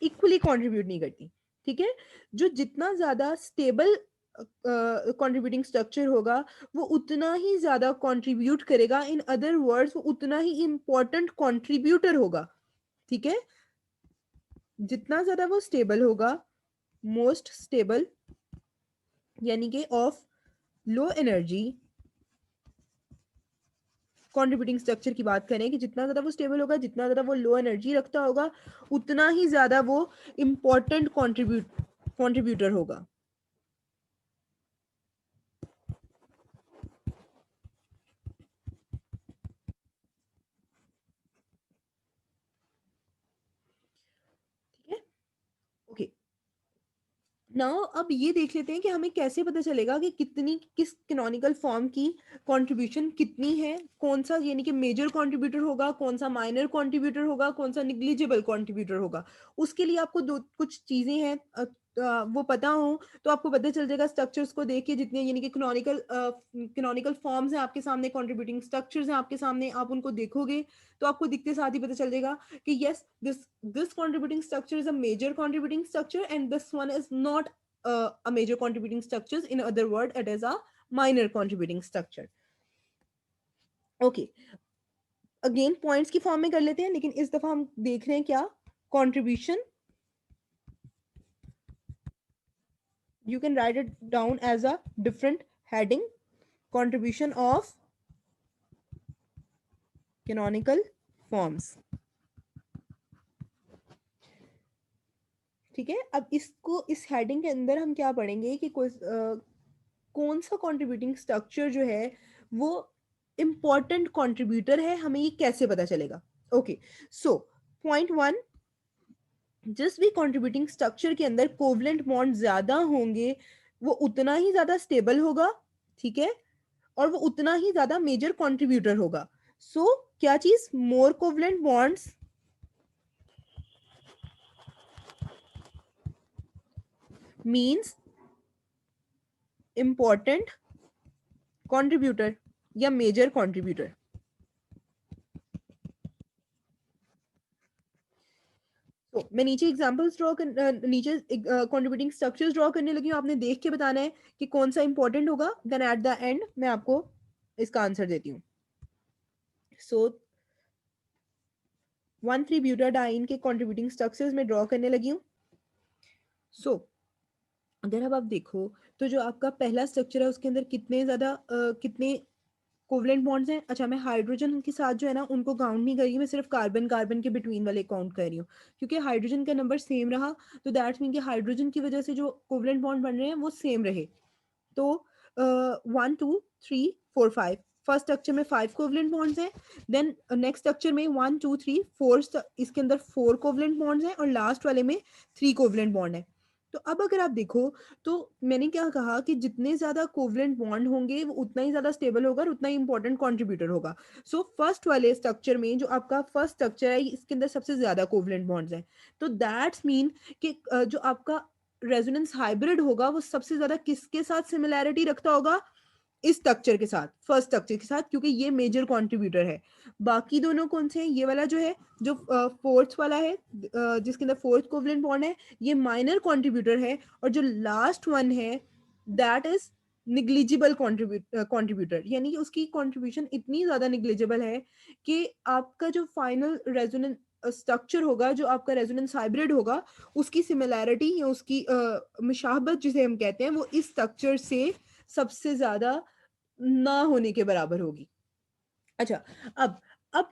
Equally contribute नहीं करती। ठीक है। जो जितना ज्यादा स्टेबल कंट्रीब्यूटिंग स्ट्रक्चर होगा वो उतना ही ज्यादा कंट्रीब्यूट करेगा। इन अदर वर्ड्स वो उतना ही इंपॉर्टेंट कंट्रीब्यूटर होगा। ठीक है। जितना ज्यादा वो स्टेबल होगा, मोस्ट स्टेबल यानी कि of low energy contributing structure की बात करें कि जितना ज्यादा वो स्टेबल होगा, जितना ज्यादा वो लो एनर्जी रखता होगा, उतना ही ज्यादा वो इंपॉर्टेंट कंट्रीब्यूटर होगा। ठीक है। ओके, नाउ अब ये देख लेते हैं कि हमें कैसे पता चलेगा कि कितनी किस कैनोनिकल फॉर्म की कंट्रीब्यूशन कितनी है, कौन सा यानी कि मेजर कंट्रीब्यूटर होगा, कौन सा माइनर कंट्रीब्यूटर होगा, कौन सा निग्लिजिबल कंट्रीब्यूटर होगा। उसके लिए आपको दो कुछ चीजें हैं, वो पता हो तो आपको पता चल जाएगा स्ट्रक्चर्स को देख के। जितने यानी कि कैनोनिकल फॉर्म्स हैं आपके सामने, कंट्रीब्यूटिंग स्ट्रक्चर्स हैं आपके सामने, आप उनको देखोगे तो आपको दिखते साथ ही पता चल जाएगा कि yes, this contributing structure is a major contributing structure and this one is not a major contributing structure. In other word, it is a minor contributing structure. Okay, again points की फॉर्म में कर लेते हैं, लेकिन इस दफा हम देख रहे हैं क्या, contribution. You can write it down as a different heading: contribution of canonical forms. ठीक है। अब इसको इस हेडिंग के अंदर हम क्या पढ़ेंगे कि कोई कौन सा कंट्रीब्यूटिंग स्ट्रक्चर जो है वो इंपॉर्टेंट कंट्रीब्यूटर है, हमें ये कैसे पता चलेगा। ओके, सो पॉइंट वन, जिस भी कंट्रीब्यूटिंग स्ट्रक्चर के अंदर कोवलेंट बॉन्ड ज्यादा होंगे वो उतना ही ज्यादा स्टेबल होगा। ठीक है। और वो उतना ही ज्यादा मेजर कंट्रीब्यूटर होगा। सो क्या चीज, more covalent bonds means important contributor या मेजर कंट्रीब्यूटर। तो मैं नीचे एग्जांपल्स नीचे कंट्रीब्यूटिंग स्ट्रक्चर्स ड्रॉ करने लगी हूँ, आपने देख के बताना है कि कौन सा इंपॉर्टेंट होगा। देन एट द एंड मैं आपको इसका आंसर देती हूँ। सो 1,3-ब्यूटाडाइन के कंट्रीब्यूटिंग स्ट्रक्चर्स में ड्रॉ करने लगी हूँ। सो अगर अब आप देखो तो जो आपका पहला स्ट्रक्चर है उसके अंदर कितने ज्यादा कितने कोवलेंट बॉन्ड्स हैं। अच्छा, मैं हाइड्रोजन के साथ जो है ना उनको काउंट नहीं कर रही हूँ, मैं सिर्फ कार्बन कार्बन के बिटवीन वाले काउंट कर रही हूँ, क्योंकि हाइड्रोजन का नंबर सेम रहा तो दैट्स मीन कि हाइड्रोजन की वजह से जो कोवलेंट बॉन्ड बन रहे हैं वो सेम रहे। तो 1 2 3 4 5, फर्स्ट स्ट्रक्चर में 5 कोवलेंट बॉन्ड्स हैं। देन नेक्स्ट स्ट्रक्चर में 1 2 3 4, इसके अंदर 4 कोवलेंट बॉन्ड्स हैं और लास्ट वाले में 3 कोवलेंट बॉन्ड है। तो अब अगर आप देखो तो मैंने क्या कहा कि जितने ज्यादा कोवलेंट बॉन्ड होंगे वो उतना ही ज्यादा स्टेबल होगा और उतना ही इंपॉर्टेंट कंट्रीब्यूटर होगा। सो फर्स्ट वाले स्ट्रक्चर में जो आपका फर्स्ट स्ट्रक्चर है इसके अंदर सबसे ज्यादा कोवलेंट बॉन्ड्स हैं। तो दैट्स मीन कि जो आपका रेजोनेंस हाइब्रिड होगा वो सबसे ज्यादा किसके साथ सिमिलैरिटी रखता होगा, इस स्ट्रक्चर के साथ, फर्स्ट स्ट्रक्चर के साथ, क्योंकि ये मेजर कंट्रीब्यूटर है। बाकी दोनों कौन से हैं? ये वाला जो है, जो फोर्थ वाला है, जिसके अंदर फोर्थ कोवलेंट बॉन्ड है, ये माइनर कंट्रीब्यूटर है। और जो लास्ट वन है दैट इज निग्लिजिबल कंट्रीब्यूटर, यानी कि उसकी कंट्रीब्यूशन इतनी ज्यादा निग्लिजिबल है कि आपका जो फाइनल रेजोनेंस स्ट्रक्चर होगा, जो आपका रेजोनेंस हाइब्रिड होगा, उसकी सिमिलैरिटी या उसकी मुशाहबत जिसे हम कहते हैं, वो इस स्ट्रक्चर से सबसे ज्यादा ना होने के बराबर होगी। अच्छा, अब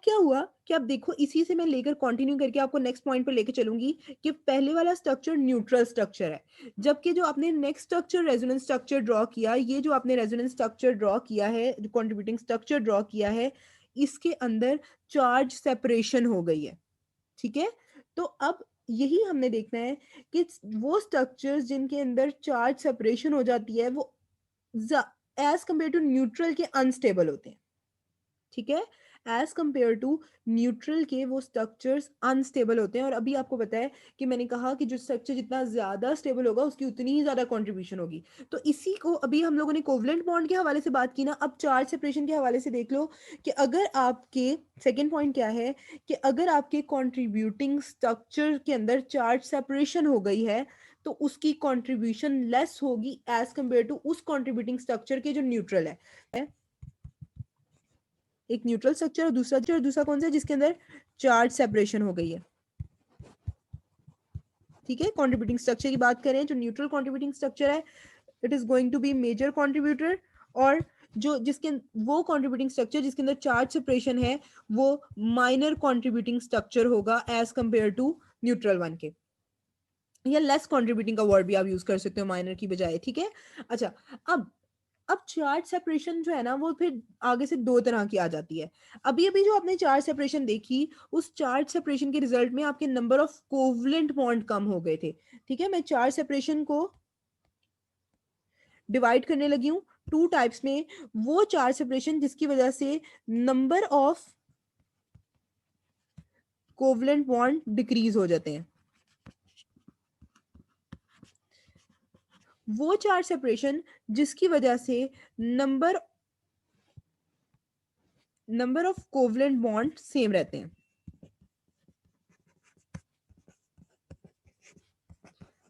क्या हुआ कि आप देखो, इसी से मैं लेकर कंटिन्यू करके आपको नेक्स्ट पॉइंट पर लेकर चलूंगी कि पहले वाला स्ट्रक्चर न्यूट्रल स्ट्रक्चर है, जबकि जो आपने next structure resonance structure draw किया, ये जो आपने रेजोनेंस स्ट्रक्चर ड्रॉ किया है, जो कंट्रीब्यूटिंग स्ट्रक्चर ड्रॉ किया है, इसके अंदर चार्ज सेपरेशन हो गई है। ठीक है, तो अब यही हमने देखना है कि वो स्ट्रक्चर्स जिनके अंदर चार्ज सेपरेशन हो जाती है, वो एज कंपेयर टू न्यूट्रल के अनस्टेबल होते हैं। ठीक है, एज कंपेयर टू न्यूट्रल के वो स्ट्रक्चर्स अनस्टेबल होते हैं। और अभी आपको पता है कि मैंने कहा कि जो स्ट्रक्चर जितना ज्यादा स्टेबल होगा, उसकी उतनी ही ज्यादा कंट्रीब्यूशन होगी। तो इसी को अभी हम लोगों ने कोवलेंट बॉन्ड के हवाले से बात की ना, अब चार्ज सेपरेशन के हवाले से देख लो कि अगर आपके, सेकेंड पॉइंट क्या है कि अगर आपके कॉन्ट्रीब्यूटिंग स्ट्रक्चर के अंदर चार्ज सेपरेशन हो गई है, तो उसकी कंट्रीब्यूशन लेस होगी एज कंपेयर टू उस कंट्रीब्यूटिंग स्ट्रक्चर के जो न्यूट्रल है। एक न्यूट्रल स्ट्रक्चर और दूसरा कौन सा है जिसके अंदर चार्ज सेपरेशन हो गई है। ठीक है, कंट्रीब्यूटिंग स्ट्रक्चर की बात करें, जो न्यूट्रल कंट्रीब्यूटिंग स्ट्रक्चर है, it is going to be major contributor. और जो जिसके वो कंट्रीब्यूटिंग स्ट्रक्चर जिसके अंदर चार्ज सेपरेशन है, वो माइनर कंट्रीब्यूटिंग स्ट्रक्चर होगा as compare to neutral one के, या लेस कंट्रीब्यूटिंग का वर्ड भी आप यूज कर सकते हो माइनर की बजाय। ठीक है, अच्छा, अब चार्ज सेपरेशन जो है ना, वो फिर आगे से दो तरह की आ जाती है। अभी अभी जो आपने चार्ज सेपरेशन देखी, उस चार्ज सेपरेशन के रिजल्ट में आपके नंबर ऑफ कोवलेंट बॉन्ड कम हो गए थे। ठीक है, मैं चार्ज सेपरेशन को डिवाइड करने लगी हूँ टू टाइप्स में। वो चार्ज सेपरेशन जिसकी वजह से number of covalent bond decrease हो जाते हैं, वो चार्ज सेपरेशन जिसकी वजह से number number of covalent bond same रहते हैं,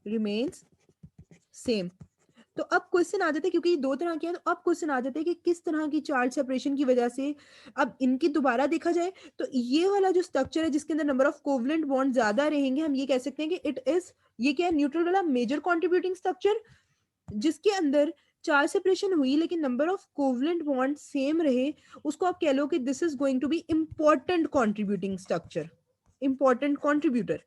रिमेन्स सेम। तो अब क्वेश्चन आ जाते हैं, क्योंकि ये दो तरह के हैं, तो अब क्वेश्चन आ जाते हैं कि किस तरह की चार्ज सेपरेशन की वजह से। अब इनकी दोबारा देखा जाए तो ये वाला जो स्ट्रक्चर है जिसके अंदर नंबर ऑफ कोवलेंट बॉन्ड ज्यादा रहेंगे, हम ये कह सकते हैं कि इट इज, ये क्या है, न्यूट्रल वाला मेजर कॉन्ट्रीब्यूटिंग स्ट्रक्चर, जिसके अंदर चार्ज सेपरेशन हुई लेकिन number of covalent bond same रहे, उसको आप कह लो कि this is going to be important contributing structure, important contributor.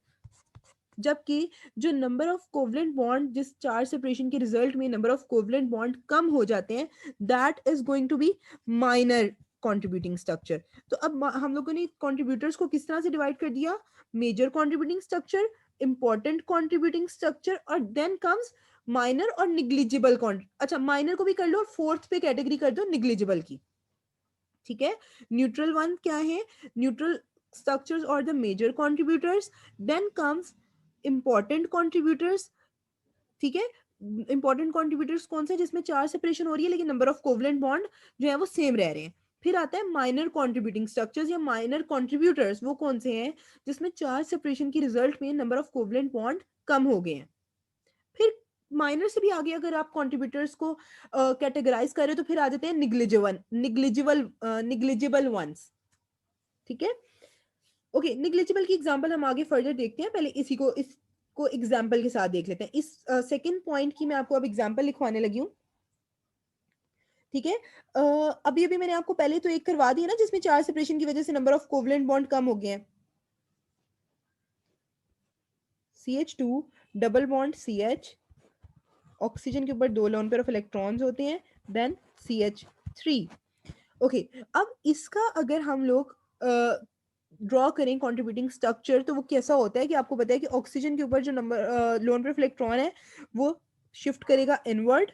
जबकि जो नंबर ऑफ कोवलेंट बॉन्ड, जिस चार्ज सेपरेशन के रिजल्ट में नंबर ऑफ कोवलेंट बॉन्ड कम हो जाते हैं, that is going to be minor contributing structure. तो अब हम लोगों ने कंट्रीब्यूटर्स को किस तरह से डिवाइड कर दिया? Major contributing structure, important contributing structure, और देन कम्स माइनर और निग्लिजिबल। अच्छा, माइनर को भी कर लो और फोर्थ पे कैटेगरी कर दो निग्लिजिबल की। ठीक है, न्यूट्रल वन क्या है? Neutral structures or the major contributors, then comes important contributors। ठीक है, इंपॉर्टेंट कॉन्ट्रीब्यूटर्स कौन से? जिसमें चार्ज सेपरेशन हो रही है लेकिन नंबर ऑफ कोवलेंट बॉन्ड जो है वो सेम रह रहे हैं। फिर आता है माइनर कॉन्ट्रीब्यूटिंग स्ट्रक्चर्स या माइनर कॉन्ट्रीब्यूटर्स, वो कौन से हैं? जिसमें चार्ज सेपरेशन की रिजल्ट में नंबर ऑफ कोवलेंट बॉन्ड कम हो गए हैं। फिर माइनर से भी आगे अगर आप कॉन्ट्रीब्यूटर्स को कैटेगराइज करें तो फिर आ जाते हैं निग्लिजिबल वंस। ठीक है, ओके, निग्लिजिबल की एग्जांपल हम आगे फर्दर देखते हैं, पहले इसको एग्जांपल के साथ देख लेते हैं। इस सेकंड पॉइंट की मैं आपको अब एग्जांपल लिखवाने लगी हूँ। ठीक है, अभी अभी मैंने आपको पहले तो एक करवा दिया ना जिसमें चार्ज सेपरेशन की वजह से नंबर ऑफ कोवलेंट बॉन्ड कम हो गए हैं। CH2 double bond CH, oxygen के ऊपर 2 लोन पेयर ऑफ इलेक्ट्रॉन्स होते हैं, देन CH3। ओके, अब इसका अगर हम लोग ड्रॉ करें कंट्रीब्यूटिंग स्ट्रक्चर, तो वो कैसा होता है कि आपको पता है कि ऑक्सीजन के ऊपर जो number loan pair of electron है वो शिफ्ट करेगा इनवर्ड।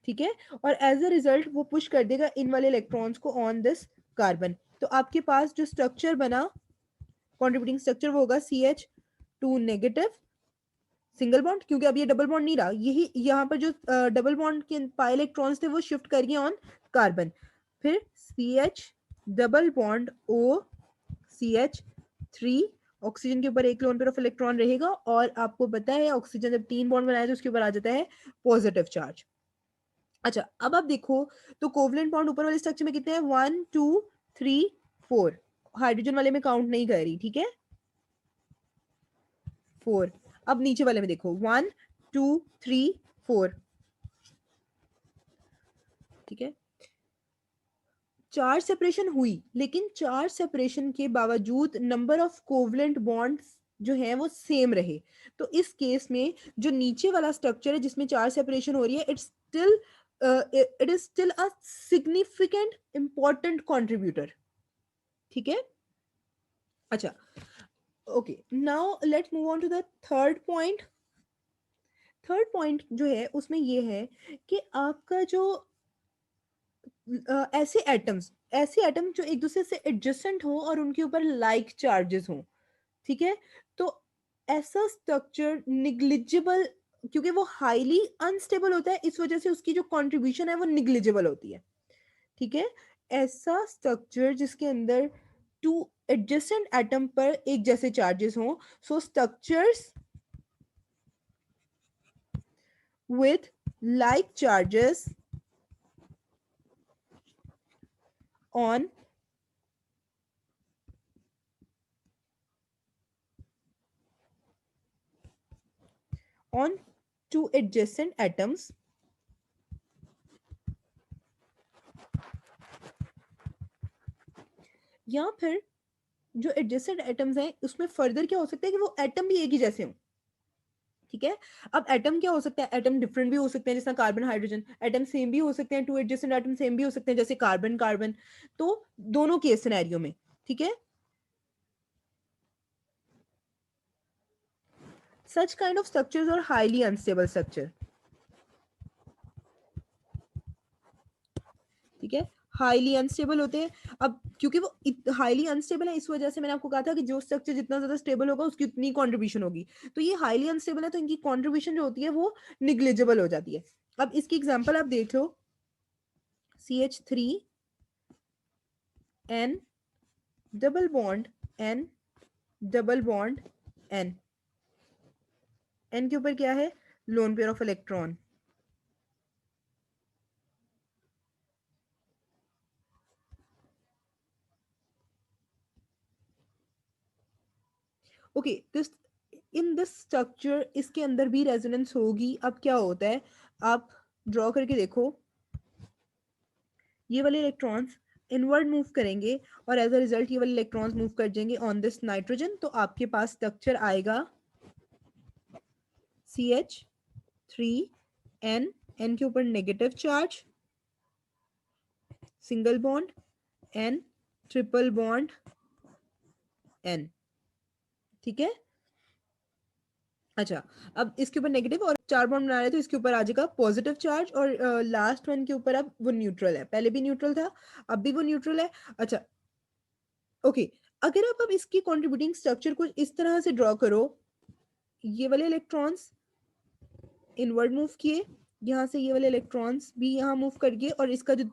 ठीक है, और एज अ रिजल्ट वो पुश कर देगा इन वाले इलेक्ट्रॉन्स को ऑन दिस कार्बन। तो आपके पास जो स्ट्रक्चर बना कंट्रीब्यूटिंग स्ट्रक्चर वो होगा CH2 नेगेटिव सिंगल बॉन्ड, क्योंकि अब ये डबल बॉन्ड नहीं रहा, यही यहाँ पर जो डबल बॉन्ड के पाई इलेक्ट्रॉन्स थे वो शिफ्ट कर गए ऑन कार्बन। फिर CH double bond O CH3, oxygen के ऊपर एक लोन पेयर ऑफ इलेक्ट्रॉन रहेगा, और आपको पता है ऑक्सीजन जब 3 बॉन्ड बनाए तो उसके ऊपर आ जाता है पॉजिटिव चार्ज। अच्छा, अब आप देखो तो कोवलेंट बॉन्ड ऊपर वाले स्ट्रक्चर में कितने हैं, 1 2 3 4, हाइड्रोजन वाले में काउंट नहीं कर रही, ठीक है, 4। अब नीचे वाले में देखो 1 2 3 4, ठीक है। चार्ज सेपरेशन हुई, लेकिन चार्ज सेपरेशन के बावजूद नंबर ऑफ कोवलेंट बॉन्ड्स जो है वो सेम रहे। तो इस केस में जो नीचे वाला स्ट्रक्चर है जिसमें चार्ज सेपरेशन हो रही है, it is still a significant important contributor, ठीक है। अच्छा, okay, now let's move on to the third point. Third point जो है उसमें ये है कि आपका जो ऐसे एटम जो एक दूसरे से एडजेसेंट हो और उनके ऊपर लाइक चार्जेस हो, ठीक है। तो ऐसा स्ट्रक्चर निग्लिजिबल, क्योंकि वो हाईली अनस्टेबल होता है, इस वजह से उसकी जो कंट्रीब्यूशन है वो निग्लिजिबल होती है, ठीक है। ऐसा स्ट्रक्चर जिसके अंदर टू एडजेसेंट एटम पर एक जैसे चार्जेस हों, सो structures with like charges on two adjacent atoms या फिर जो एडजेसेंट एटम्स हैं उसमें फर्दर क्या हो सकता है कि वो एटम भी एक ही जैसे हों, ठीक है। अब एटम क्या हो सकता है, एटम डिफरेंट भी हो सकते हैं जैसे कार्बन हाइड्रोजन, एटम सेम भी हो सकते हैं, टू एडजेसेंट एटम सेम भी हो सकते हैं जैसे कार्बन कार्बन। तो दोनों केस सिनेरियो में, ठीक है, such kind of structures are highly unstable structure, ठीक है, हाईली अनस्टेबल होते हैं। अब क्योंकि वो हाईली अनस्टेबल है, इस वजह से मैंने आपको कहा था कि जो स्ट्रक्चर जितना ज्यादा स्टेबल होगा उसकी उतनी कंट्रीब्यूशन होगी। तो ये हाईली अनस्टेबल है तो इनकी कंट्रीब्यूशन जो होती है वो निग्लिजिबल हो जाती है। अब इसकी एग्जांपल आप देख लो, CH3 N double bond N double bond N, N के ऊपर क्या है, loan pair of electron, okay. This in this structure इसके अंदर भी रेजोनेंस होगी। अब क्या होता है, आप ड्रॉ करके देखो, ये वाले इलेक्ट्रॉन्स इनवर्ड मूव करेंगे और एज अ रिजल्ट ये वाले इलेक्ट्रॉन्स मूव कर जाएंगे ऑन दिस नाइट्रोजन। तो आपके पास स्ट्रक्चर आएगा CH3N, N के ऊपर negative charge, single bond N, triple bond N, ठीक है। अच्छा, अब इसके ऊपर नेगेटिव और 4 बॉन्ड बना रहे हैं तो इसके ऊपर आ जाएगा पॉजिटिव चार्ज, और लास्ट वन के ऊपर अब वो न्यूट्रल है, पहले भी न्यूट्रल था अब भी वो न्यूट्रल है। अच्छा, ओके, अगर आप अब इसकी कंट्रीब्यूटिंग स्ट्रक्चर कुछ इस तरह से ड्रॉ करो, ये वाले इलेक्ट्रॉन्स इनवर्ड मूव किए, यहाँ से ये वाले इलेक्ट्रॉन्स भी यहाँ मूव कर गए, और इसका जो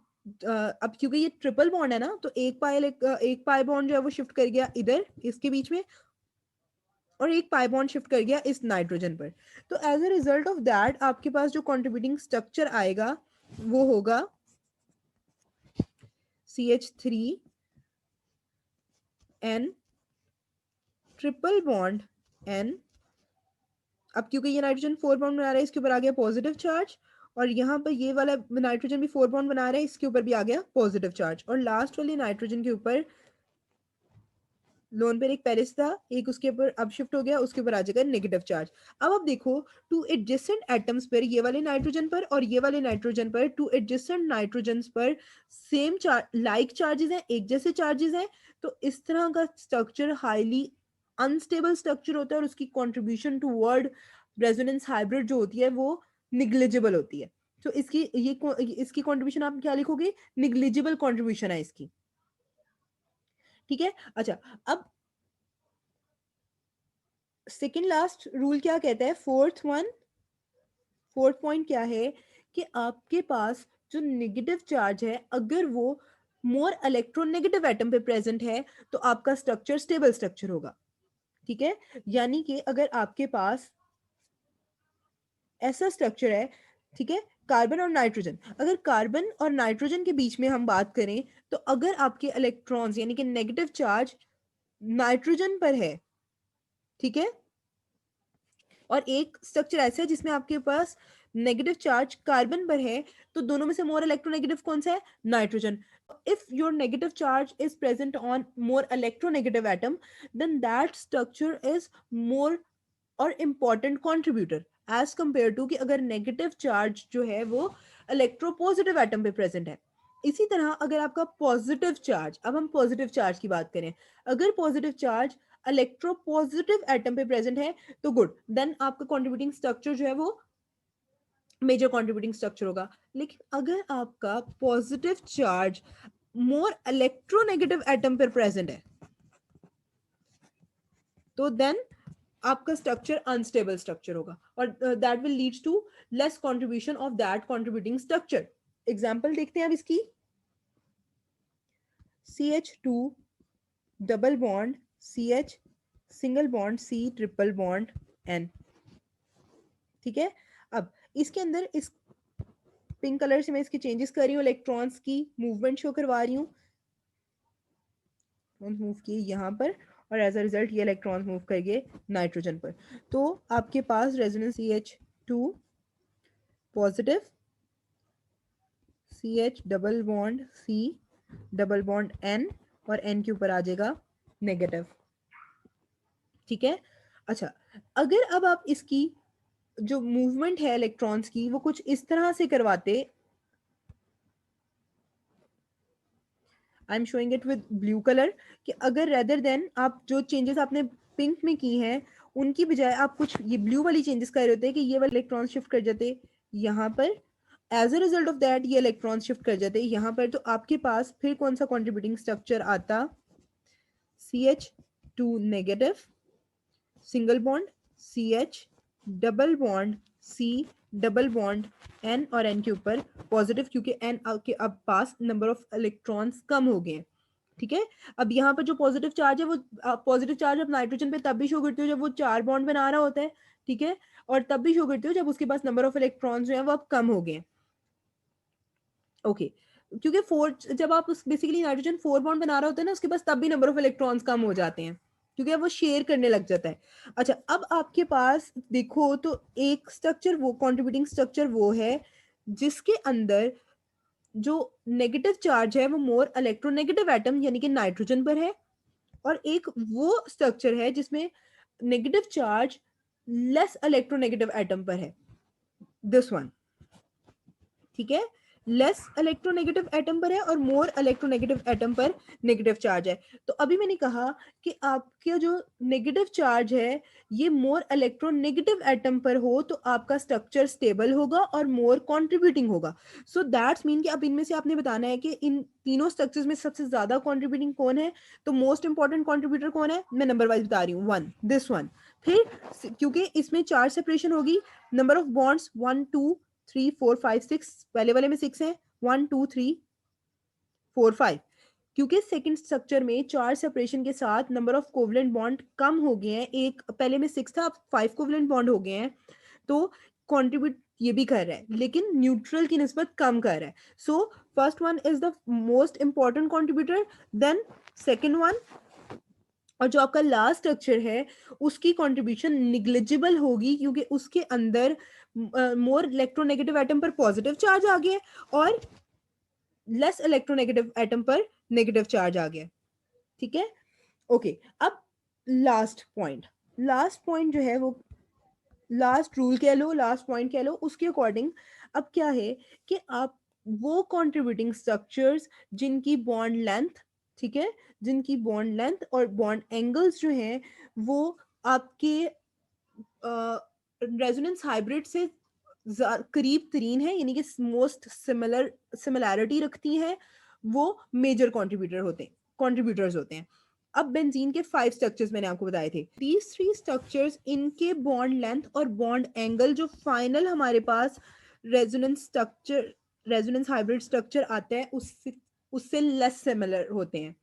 अब क्योंकि ये ट्रिपल बॉन्ड है ना, तो एक पाई बॉन्ड जो है वो शिफ्ट कर गया इधर इसके बीच में, और एक पाई बॉन्ड शिफ्ट कर गया इस नाइट्रोजन पर। तो as a result of that आपके पास जो कंट्रीब्यूटिंग स्ट्रक्चर आएगा वो होगा CH3N ट्रिपल बॉन्ड N। अब क्योंकि ये नाइट्रोजन 4 बॉन्ड बना रहा है इसके ऊपर आ गया पॉजिटिव चार्ज, और यहाँ पर ये वाला नाइट्रोजन भी 4 बॉन्ड बना रहा है इसके ऊपर भी आ गया पॉजिटिव चार्ज, और लास्ट वाली नाइट्रोजन के ऊपर लोन पेयर एक पेरिस था, एक उसके ऊपर अब शिफ्ट हो गया, उसके ऊपर आ जाएगा नेगेटिव चार्ज। अब आप देखो, टू एडजेसेंट एटम्स पर, ये वाले नाइट्रोजन पर और ये वाले नाइट्रोजन पर, टू एडजेसेंट नाइट्रोजन पर सेम लाइक चार्जेस हैं, एक जैसे चार्जेस हैं। तो इस तरह का स्ट्रक्चर हाईली अनस्टेबल स्ट्रक्चर होता है और उसकी contribution toward resonance hybrid जो होती है वो निग्लिजिबल होती है। तो इसकी कॉन्ट्रीब्यूशन आप क्या लिखोगे, निग्लिजिबल कॉन्ट्रीब्यूशन है इसकी, ठीक है। अच्छा, अब सेकेंड लास्ट रूल क्या कहता है, फोर्थ पॉइंट क्या है कि आपके पास जो नेगेटिव चार्ज है अगर वो मोर इलेक्ट्रोनेगेटिव एटम पे प्रेजेंट है तो आपका स्ट्रक्चर स्टेबल स्ट्रक्चर होगा। ठीक है, यानी कि अगर आपके पास ऐसा स्ट्रक्चर है, ठीक है, कार्बन और नाइट्रोजन, अगर कार्बन और नाइट्रोजन के बीच में हम बात करें तो अगर आपके इलेक्ट्रॉन्स यानी कि नेगेटिव चार्ज नाइट्रोजन पर है, ठीक है, और एक स्ट्रक्चर ऐसा है जिसमें आपके पास नेगेटिव चार्ज कार्बन पर है, तो दोनों में से मोर इलेक्ट्रोनेगेटिव कौन सा है, nitrogen. If your negative charge is present on more electronegative atom, then that structure is more और important contributor as compare to कि अगर नेगेटिव चार्ज जो है वो इलेक्ट्रोपॉजिटिव एटम पे प्रेजेंट है। इसी तरह अगर आपका पॉजिटिव चार्ज, अब हम पॉजिटिव चार्ज की बात करें, अगर पॉजिटिव चार्ज इलेक्ट्रोपॉजिटिव एटम पे प्रेजेंट है तो गुड, देन आपका कॉन्ट्रीब्यूटिंग स्ट्रक्चर जो है वो मेजर कॉन्ट्रीब्यूटिंग स्ट्रक्चर होगा। लेकिन अगर आपका positive charge more electronegative atom पर प्रेजेंट है तो देन आपका स्ट्रक्चर अनस्टेबल स्ट्रक्चर होगा और that will leads to less contribution of that contributing structure. Example देखते हैं अब इसकी, CH2 double bond CH, single bond C, triple bond N। ठीक है, अब इसके अंदर इस पिंक कलर से मैं इसकी चेंजेस कर रही हूँ, इलेक्ट्रॉन्स की मूवमेंट शो करवा रही हूँ, मूव किए यहाँ पर और एज अ रिजल्ट ये इलेक्ट्रॉन मूव कर गए नाइट्रोजन पर। तो आपके पास resonance CH2 positive, CH double bond C, double bond N और N के ऊपर आ जाएगा नेगेटिव। ठीक है, अच्छा, अगर अब आप इसकी जो मूवमेंट है इलेक्ट्रॉन्स की वो कुछ इस तरह से करवाते, I am showing it with blue colour, कि अगर रेदर देन आप जो चेंजेस आपने पिंक में की हैं उनकी बजाय आप कुछ ये ब्लू वाली चेंजेस कर रहे होते कि ये वाले इलेक्ट्रॉन शिफ्ट कर जाते यहाँ पर, as a result of that ये इलेक्ट्रॉन शिफ्ट कर जाते यहाँ पर, तो आपके पास फिर कौन सा कॉन्ट्रीब्यूटिंग स्ट्रक्चर आता, CH2 negative, single bond CH, double bond C, double bond N और N के ऊपर पॉजिटिव, क्योंकि N के अब पास नंबर ऑफ इलेक्ट्रॉन्स कम हो गए हैं। ठीक है, अब यहाँ पर जो पॉजिटिव चार्ज है वो पॉजिटिव चार्ज अब नाइट्रोजन पे तब भी शो करती हो जब वो 4 बॉन्ड बना रहा होता है, ठीक है, और तब भी शो करती हो जब उसके पास नंबर ऑफ इलेक्ट्रॉन्स जो है वो अब कम हो गए। ओके, क्योंकि फोर, जब आप उस बेसिकली नाइट्रोजन 4 बॉन्ड बना रहा होता है ना उसके पास तब भी नंबर ऑफ इलेक्ट्रॉन्स कम हो जाते हैं क्योंकि अब वो शेयर करने लग जाता है। अच्छा, अब आपके पास देखो तो एक स्ट्रक्चर, वो कॉन्ट्रीब्यूटिंग स्ट्रक्चर वो है जिसके अंदर जो नेगेटिव चार्ज है वो मोर इलेक्ट्रोनेगेटिव एटम यानी कि नाइट्रोजन पर है, और एक वो स्ट्रक्चर है जिसमें negative charge less electronegative atom पर है, दिस वन। ठीक है, लेस इलेक्ट्रोनेगेटिव एटम पर है और मोर इलेक्ट्रोनेगेटिव एटम पर नेगेटिव चार्ज है। तो अभी मैंने कहा कि आपका जो नेगेटिव चार्ज है ये मोर इलेक्ट्रोनेगेटिव एटम पर हो तो आपका स्ट्रक्चर स्टेबल होगा और मोर कंट्रीब्यूटिंग होगा। सो दैट्स मीन कि अब इनमें से आपने बताना है कि इन तीनों स्ट्रक्चर्स में सबसे ज्यादा कंट्रीब्यूटिंग कौन है, तो मोस्ट इंपॉर्टेंट कंट्रीब्यूटर कौन है, मैं नंबर वाइज बता रही हूँ, वन, दिस वन। फिर क्योंकि इसमें चार्ज सेपरेशन होगी, नंबर ऑफ बॉन्ड्स 1 2 3 4 5 6, पहले वाले में 6 है, 1 2 3 4 5, क्योंकि सेकंड स्ट्रक्चर में चार्ज सेपरेशन के साथ नंबर ऑफ कोवलेंट बॉन्ड कम हो गए हैं, एक पहले में 6 था अब 5 कोवलेंट बॉन्ड हो गए हैं, तो कंट्रीब्यूट ये भी कर रहा है लेकिन न्यूट्रल की निस्बत कम कर रहा है। So first one is the most important contributor, then second one, और जो आपका लास्ट स्ट्रक्चर है उसकी कंट्रीब्यूशन निग्लिजिबल होगी क्योंकि उसके अंदर मोर इलेक्ट्रोनेगेटिव एटम पर पॉजिटिव चार्ज आ गया और लेस इलेक्ट्रोनेगेटिव एटम पर नेगेटिव चार्ज आ गया। ठीक है, ओके, अब लास्ट पॉइंट जो है वो लास्ट रूल कह लो, लास्ट पॉइंट कह लो, उसके अकॉर्डिंग अब क्या है कि आप वो कंट्रीब्यूटिंग स्ट्रक्चर्स जिनकी बॉन्ड लेंथ, ठीक है, जिनकी बॉन्ड लेंथ और बॉन्ड एंगल्स जो हैं वो आपके रेजोनेंस हाइब्रिड से करीब तरीन है यानी कि मोस्ट सिमिलरिटी रखती हैं, वो मेजर कंट्रीब्यूटर्स होते हैं। अब बेंजीन के 5 स्ट्रक्चर्स मैंने आपको बताए थे, दीज 3 स्ट्रक्चर्स, इनके बॉन्ड लेंथ और बॉन्ड एंगल जो फाइनल हमारे पास resonance structure, resonance hybrid structure आता है उससे उससे लेस सिमिलर होते हैं।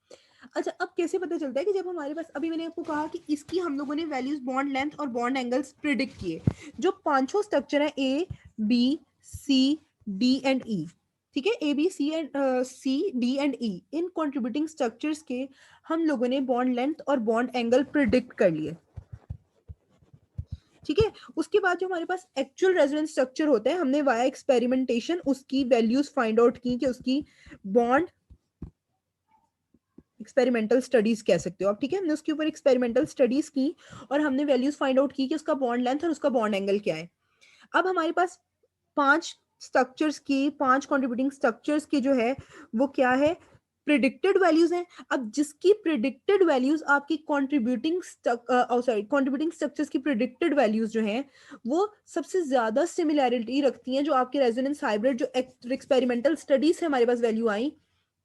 अच्छा, अब कैसे पता चलता है कि जब हमारे पास, अभी मैंने आपको कहा कि इसकी हम लोगों ने वैल्यूज बॉन्ड लेंथ और बॉन्ड एंगल्स प्रिडिक्ट किए, जो पांचों स्ट्रक्चर है A B C D and E, ठीक है, A B C and C D and E, इन कॉन्ट्रीब्यूटिंग स्ट्रक्चर्स के हम लोगों ने बॉन्ड लेंथ और बॉन्ड एंगल प्रिडिक्ट कर लिए, ठीक है। उसके बाद जो हमारे पास एक्चुअल रेजोनेंस स्ट्रक्चर होता है, हमने वाया एक्सपेरिमेंटेशन उसकी वैल्यूज फाइंड आउट की कि उसकी बॉन्ड, एक्सपेरिमेंटल स्टडीज कह सकते हो आप, ठीक है, हमने उसके ऊपर एक्सपेरिमेंटल स्टडीज की और हमने वैल्यूज फाइंड आउट की कि उसका बॉन्ड लेंथ और उसका बॉन्ड एंगल क्या है। अब हमारे पास 5 स्ट्रक्चर्स की, 5 कंट्रीब्यूटिंग स्ट्रक्चर्स की जो है वो क्या है, प्रिडिक्टेड वैल्यूज हैं। अब जिसकी प्रिडिक्टेड वैल्यूज आपकी कंट्रीब्यूटिंग स्ट्रक्चर्स की प्रिडिक्टेड वैल्यूज जो हैं वो सबसे ज्यादा सिमिलैरिटी रखती हैं जो आपके रेजोनेंस हाइब्रिड जो एक्सपेरिमेंटल स्टडीज से हमारे पास वैल्यू आई,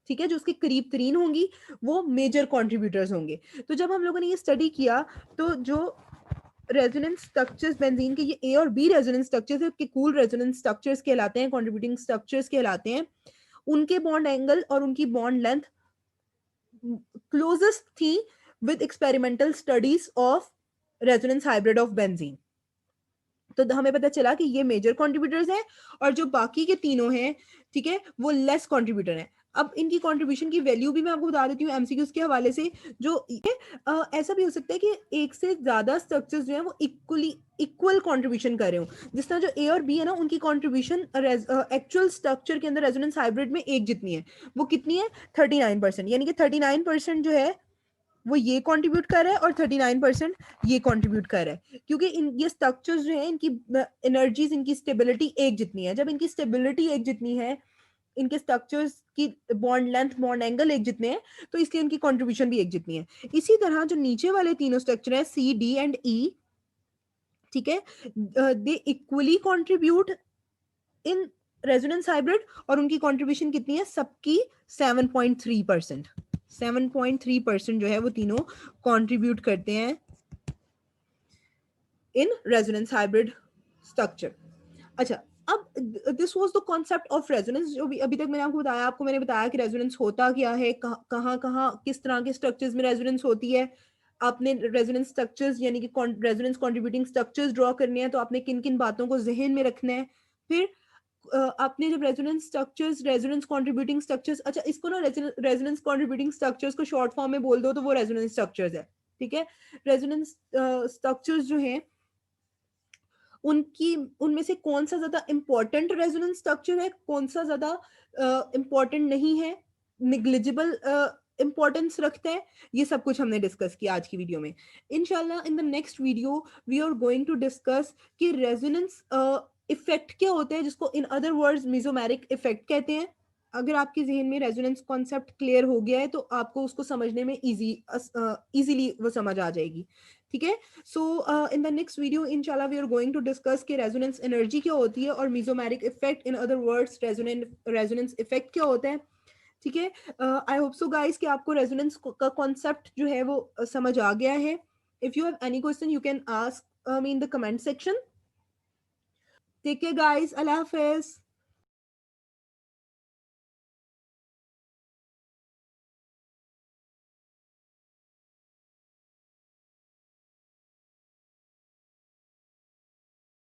ठीक है, जो उसके करीब तरीन होंगी वो मेजर कंट्रीब्यूटर्स होंगे। तो जब हम लोगों ने ये स्टडी किया तो जो रेजोनेंस स्ट्रक्चर्स बेंजीन के, ये ए और बी रेजोनेंस स्ट्रक्चर्स है, कूल रेजोनेंस स्ट्रक्चर्स कहलाते हैं, कंट्रीब्यूटिंग स्ट्रक्चर्स कहलाते हैं, उनके बॉन्ड एंगल और उनकी बॉन्ड लेंथ क्लोजेस्ट थी with experimental studies of resonance hybrid of benzene. तो हमें पता चला कि ये मेजर कंट्रीब्यूटर्स हैं और जो बाकी के तीनों हैं, ठीक है, वो लेस कंट्रीब्यूटर हैं। अब इनकी कंट्रीब्यूशन की वैल्यू भी मैं आपको बता देती हूँ एमसीक्यूज के हवाले से। जो ऐसा भी हो सकता है कि एक से ज्यादा स्ट्रक्चर्स जो है वो इक्वल कंट्रीब्यूशन कर रहे हो, जिस तरह जो ए और बी है ना, उनकी कंट्रीब्यूशन एक्चुअल स्ट्रक्चर के अंदर रेजोनेंस हाइब्रिड में एक जितनी है। वो कितनी है, 39%, यानी कि 39% जो है वो ये कंट्रीब्यूट कर रहा है और 39% ये कंट्रीब्यूट कर रहा है, क्योंकि ये स्ट्रक्चर्स जो है इनकी एनर्जीज, इनकी स्टेबिलिटी एक जितनी है। जब इनकी स्टेबिलिटी एक जितनी है, इनके स्ट्रक्चर्स की बॉन्ड लेंथ बॉन्ड एंगल एक जितने हैं, तो इसलिए इनकी कंट्रीब्यूशन भी एक जितनी है। इसी तरह जो नीचे वाले तीनों स्ट्रक्चर है सी डी एंड ई, ठीक है, they equally contribute in resonance hybrid और उनकी कंट्रीब्यूशन कितनी है, सबकी 7.3%, 7.3% जो है वो तीनों कंट्रीब्यूट करते हैं इन रेजोनेंस हाइब्रिड स्ट्रक्चर। अच्छा, अब this was the concept of resonance, जो भी अभी तक मैंने आपको बताया, आपको मैंने बताया कि रेजोनेंस होता क्या है, कहाँ कहाँ किस तरह के स्ट्रक्चर्स में रेजोनेंस होती है। आपने रेजोनेंस स्ट्रक्चर्स यानी कि रेजोनेंस कंट्रीब्यूटिंग स्ट्रक्चर्स ड्रॉ करने हैं, तो आपने किन किन बातों को जहन में रखना है। फिर आपने जब resonance structures, resonance contributing structures, अच्छा इसको ना रेजोनेंस कंट्रीब्यूटिंग स्ट्रक्चर्स को शॉर्ट फॉर्म में बोल दो तो वो रेजोनेंस स्ट्रक्चर्स है, ठीक है। रेजोनेंस स्ट्रक्चर्स जो हैं उनकी, उनमें से कौन सा ज्यादा इंपॉर्टेंट रेजोनेंस स्ट्रक्चर है, कौन सा ज्यादा इंपॉर्टेंट नहीं है, निग्लिजिबल इंपॉर्टेंस रखता है, ये सब कुछ हमने डिस्कस किया आज की वीडियो में। इंशाल्लाह in the next video we are going to discuss कि रेजोनेंस इफेक्ट क्या होता है, जिसको in other words mesomeric effect कहते हैं। अगर आपके जहन में रेजोनेंस कॉन्सेप्ट क्लियर हो गया है तो आपको उसको समझने में इजीली वो समझ आ जाएगी, ठीक है। So in the next video इंशाल्लाह we are going to discuss कि रेजोनेंस एनर्जी क्या होती है और mesomeric effect, in other words resonance effect क्या होता है, ठीक है। आई होप सो गाइस कि आपको रेजोनेंस का कॉन्सेप्ट जो है वो समझ आ गया है। If you have any question you can ask me in the comment section. Take care guys, अल्लाह हाफिज।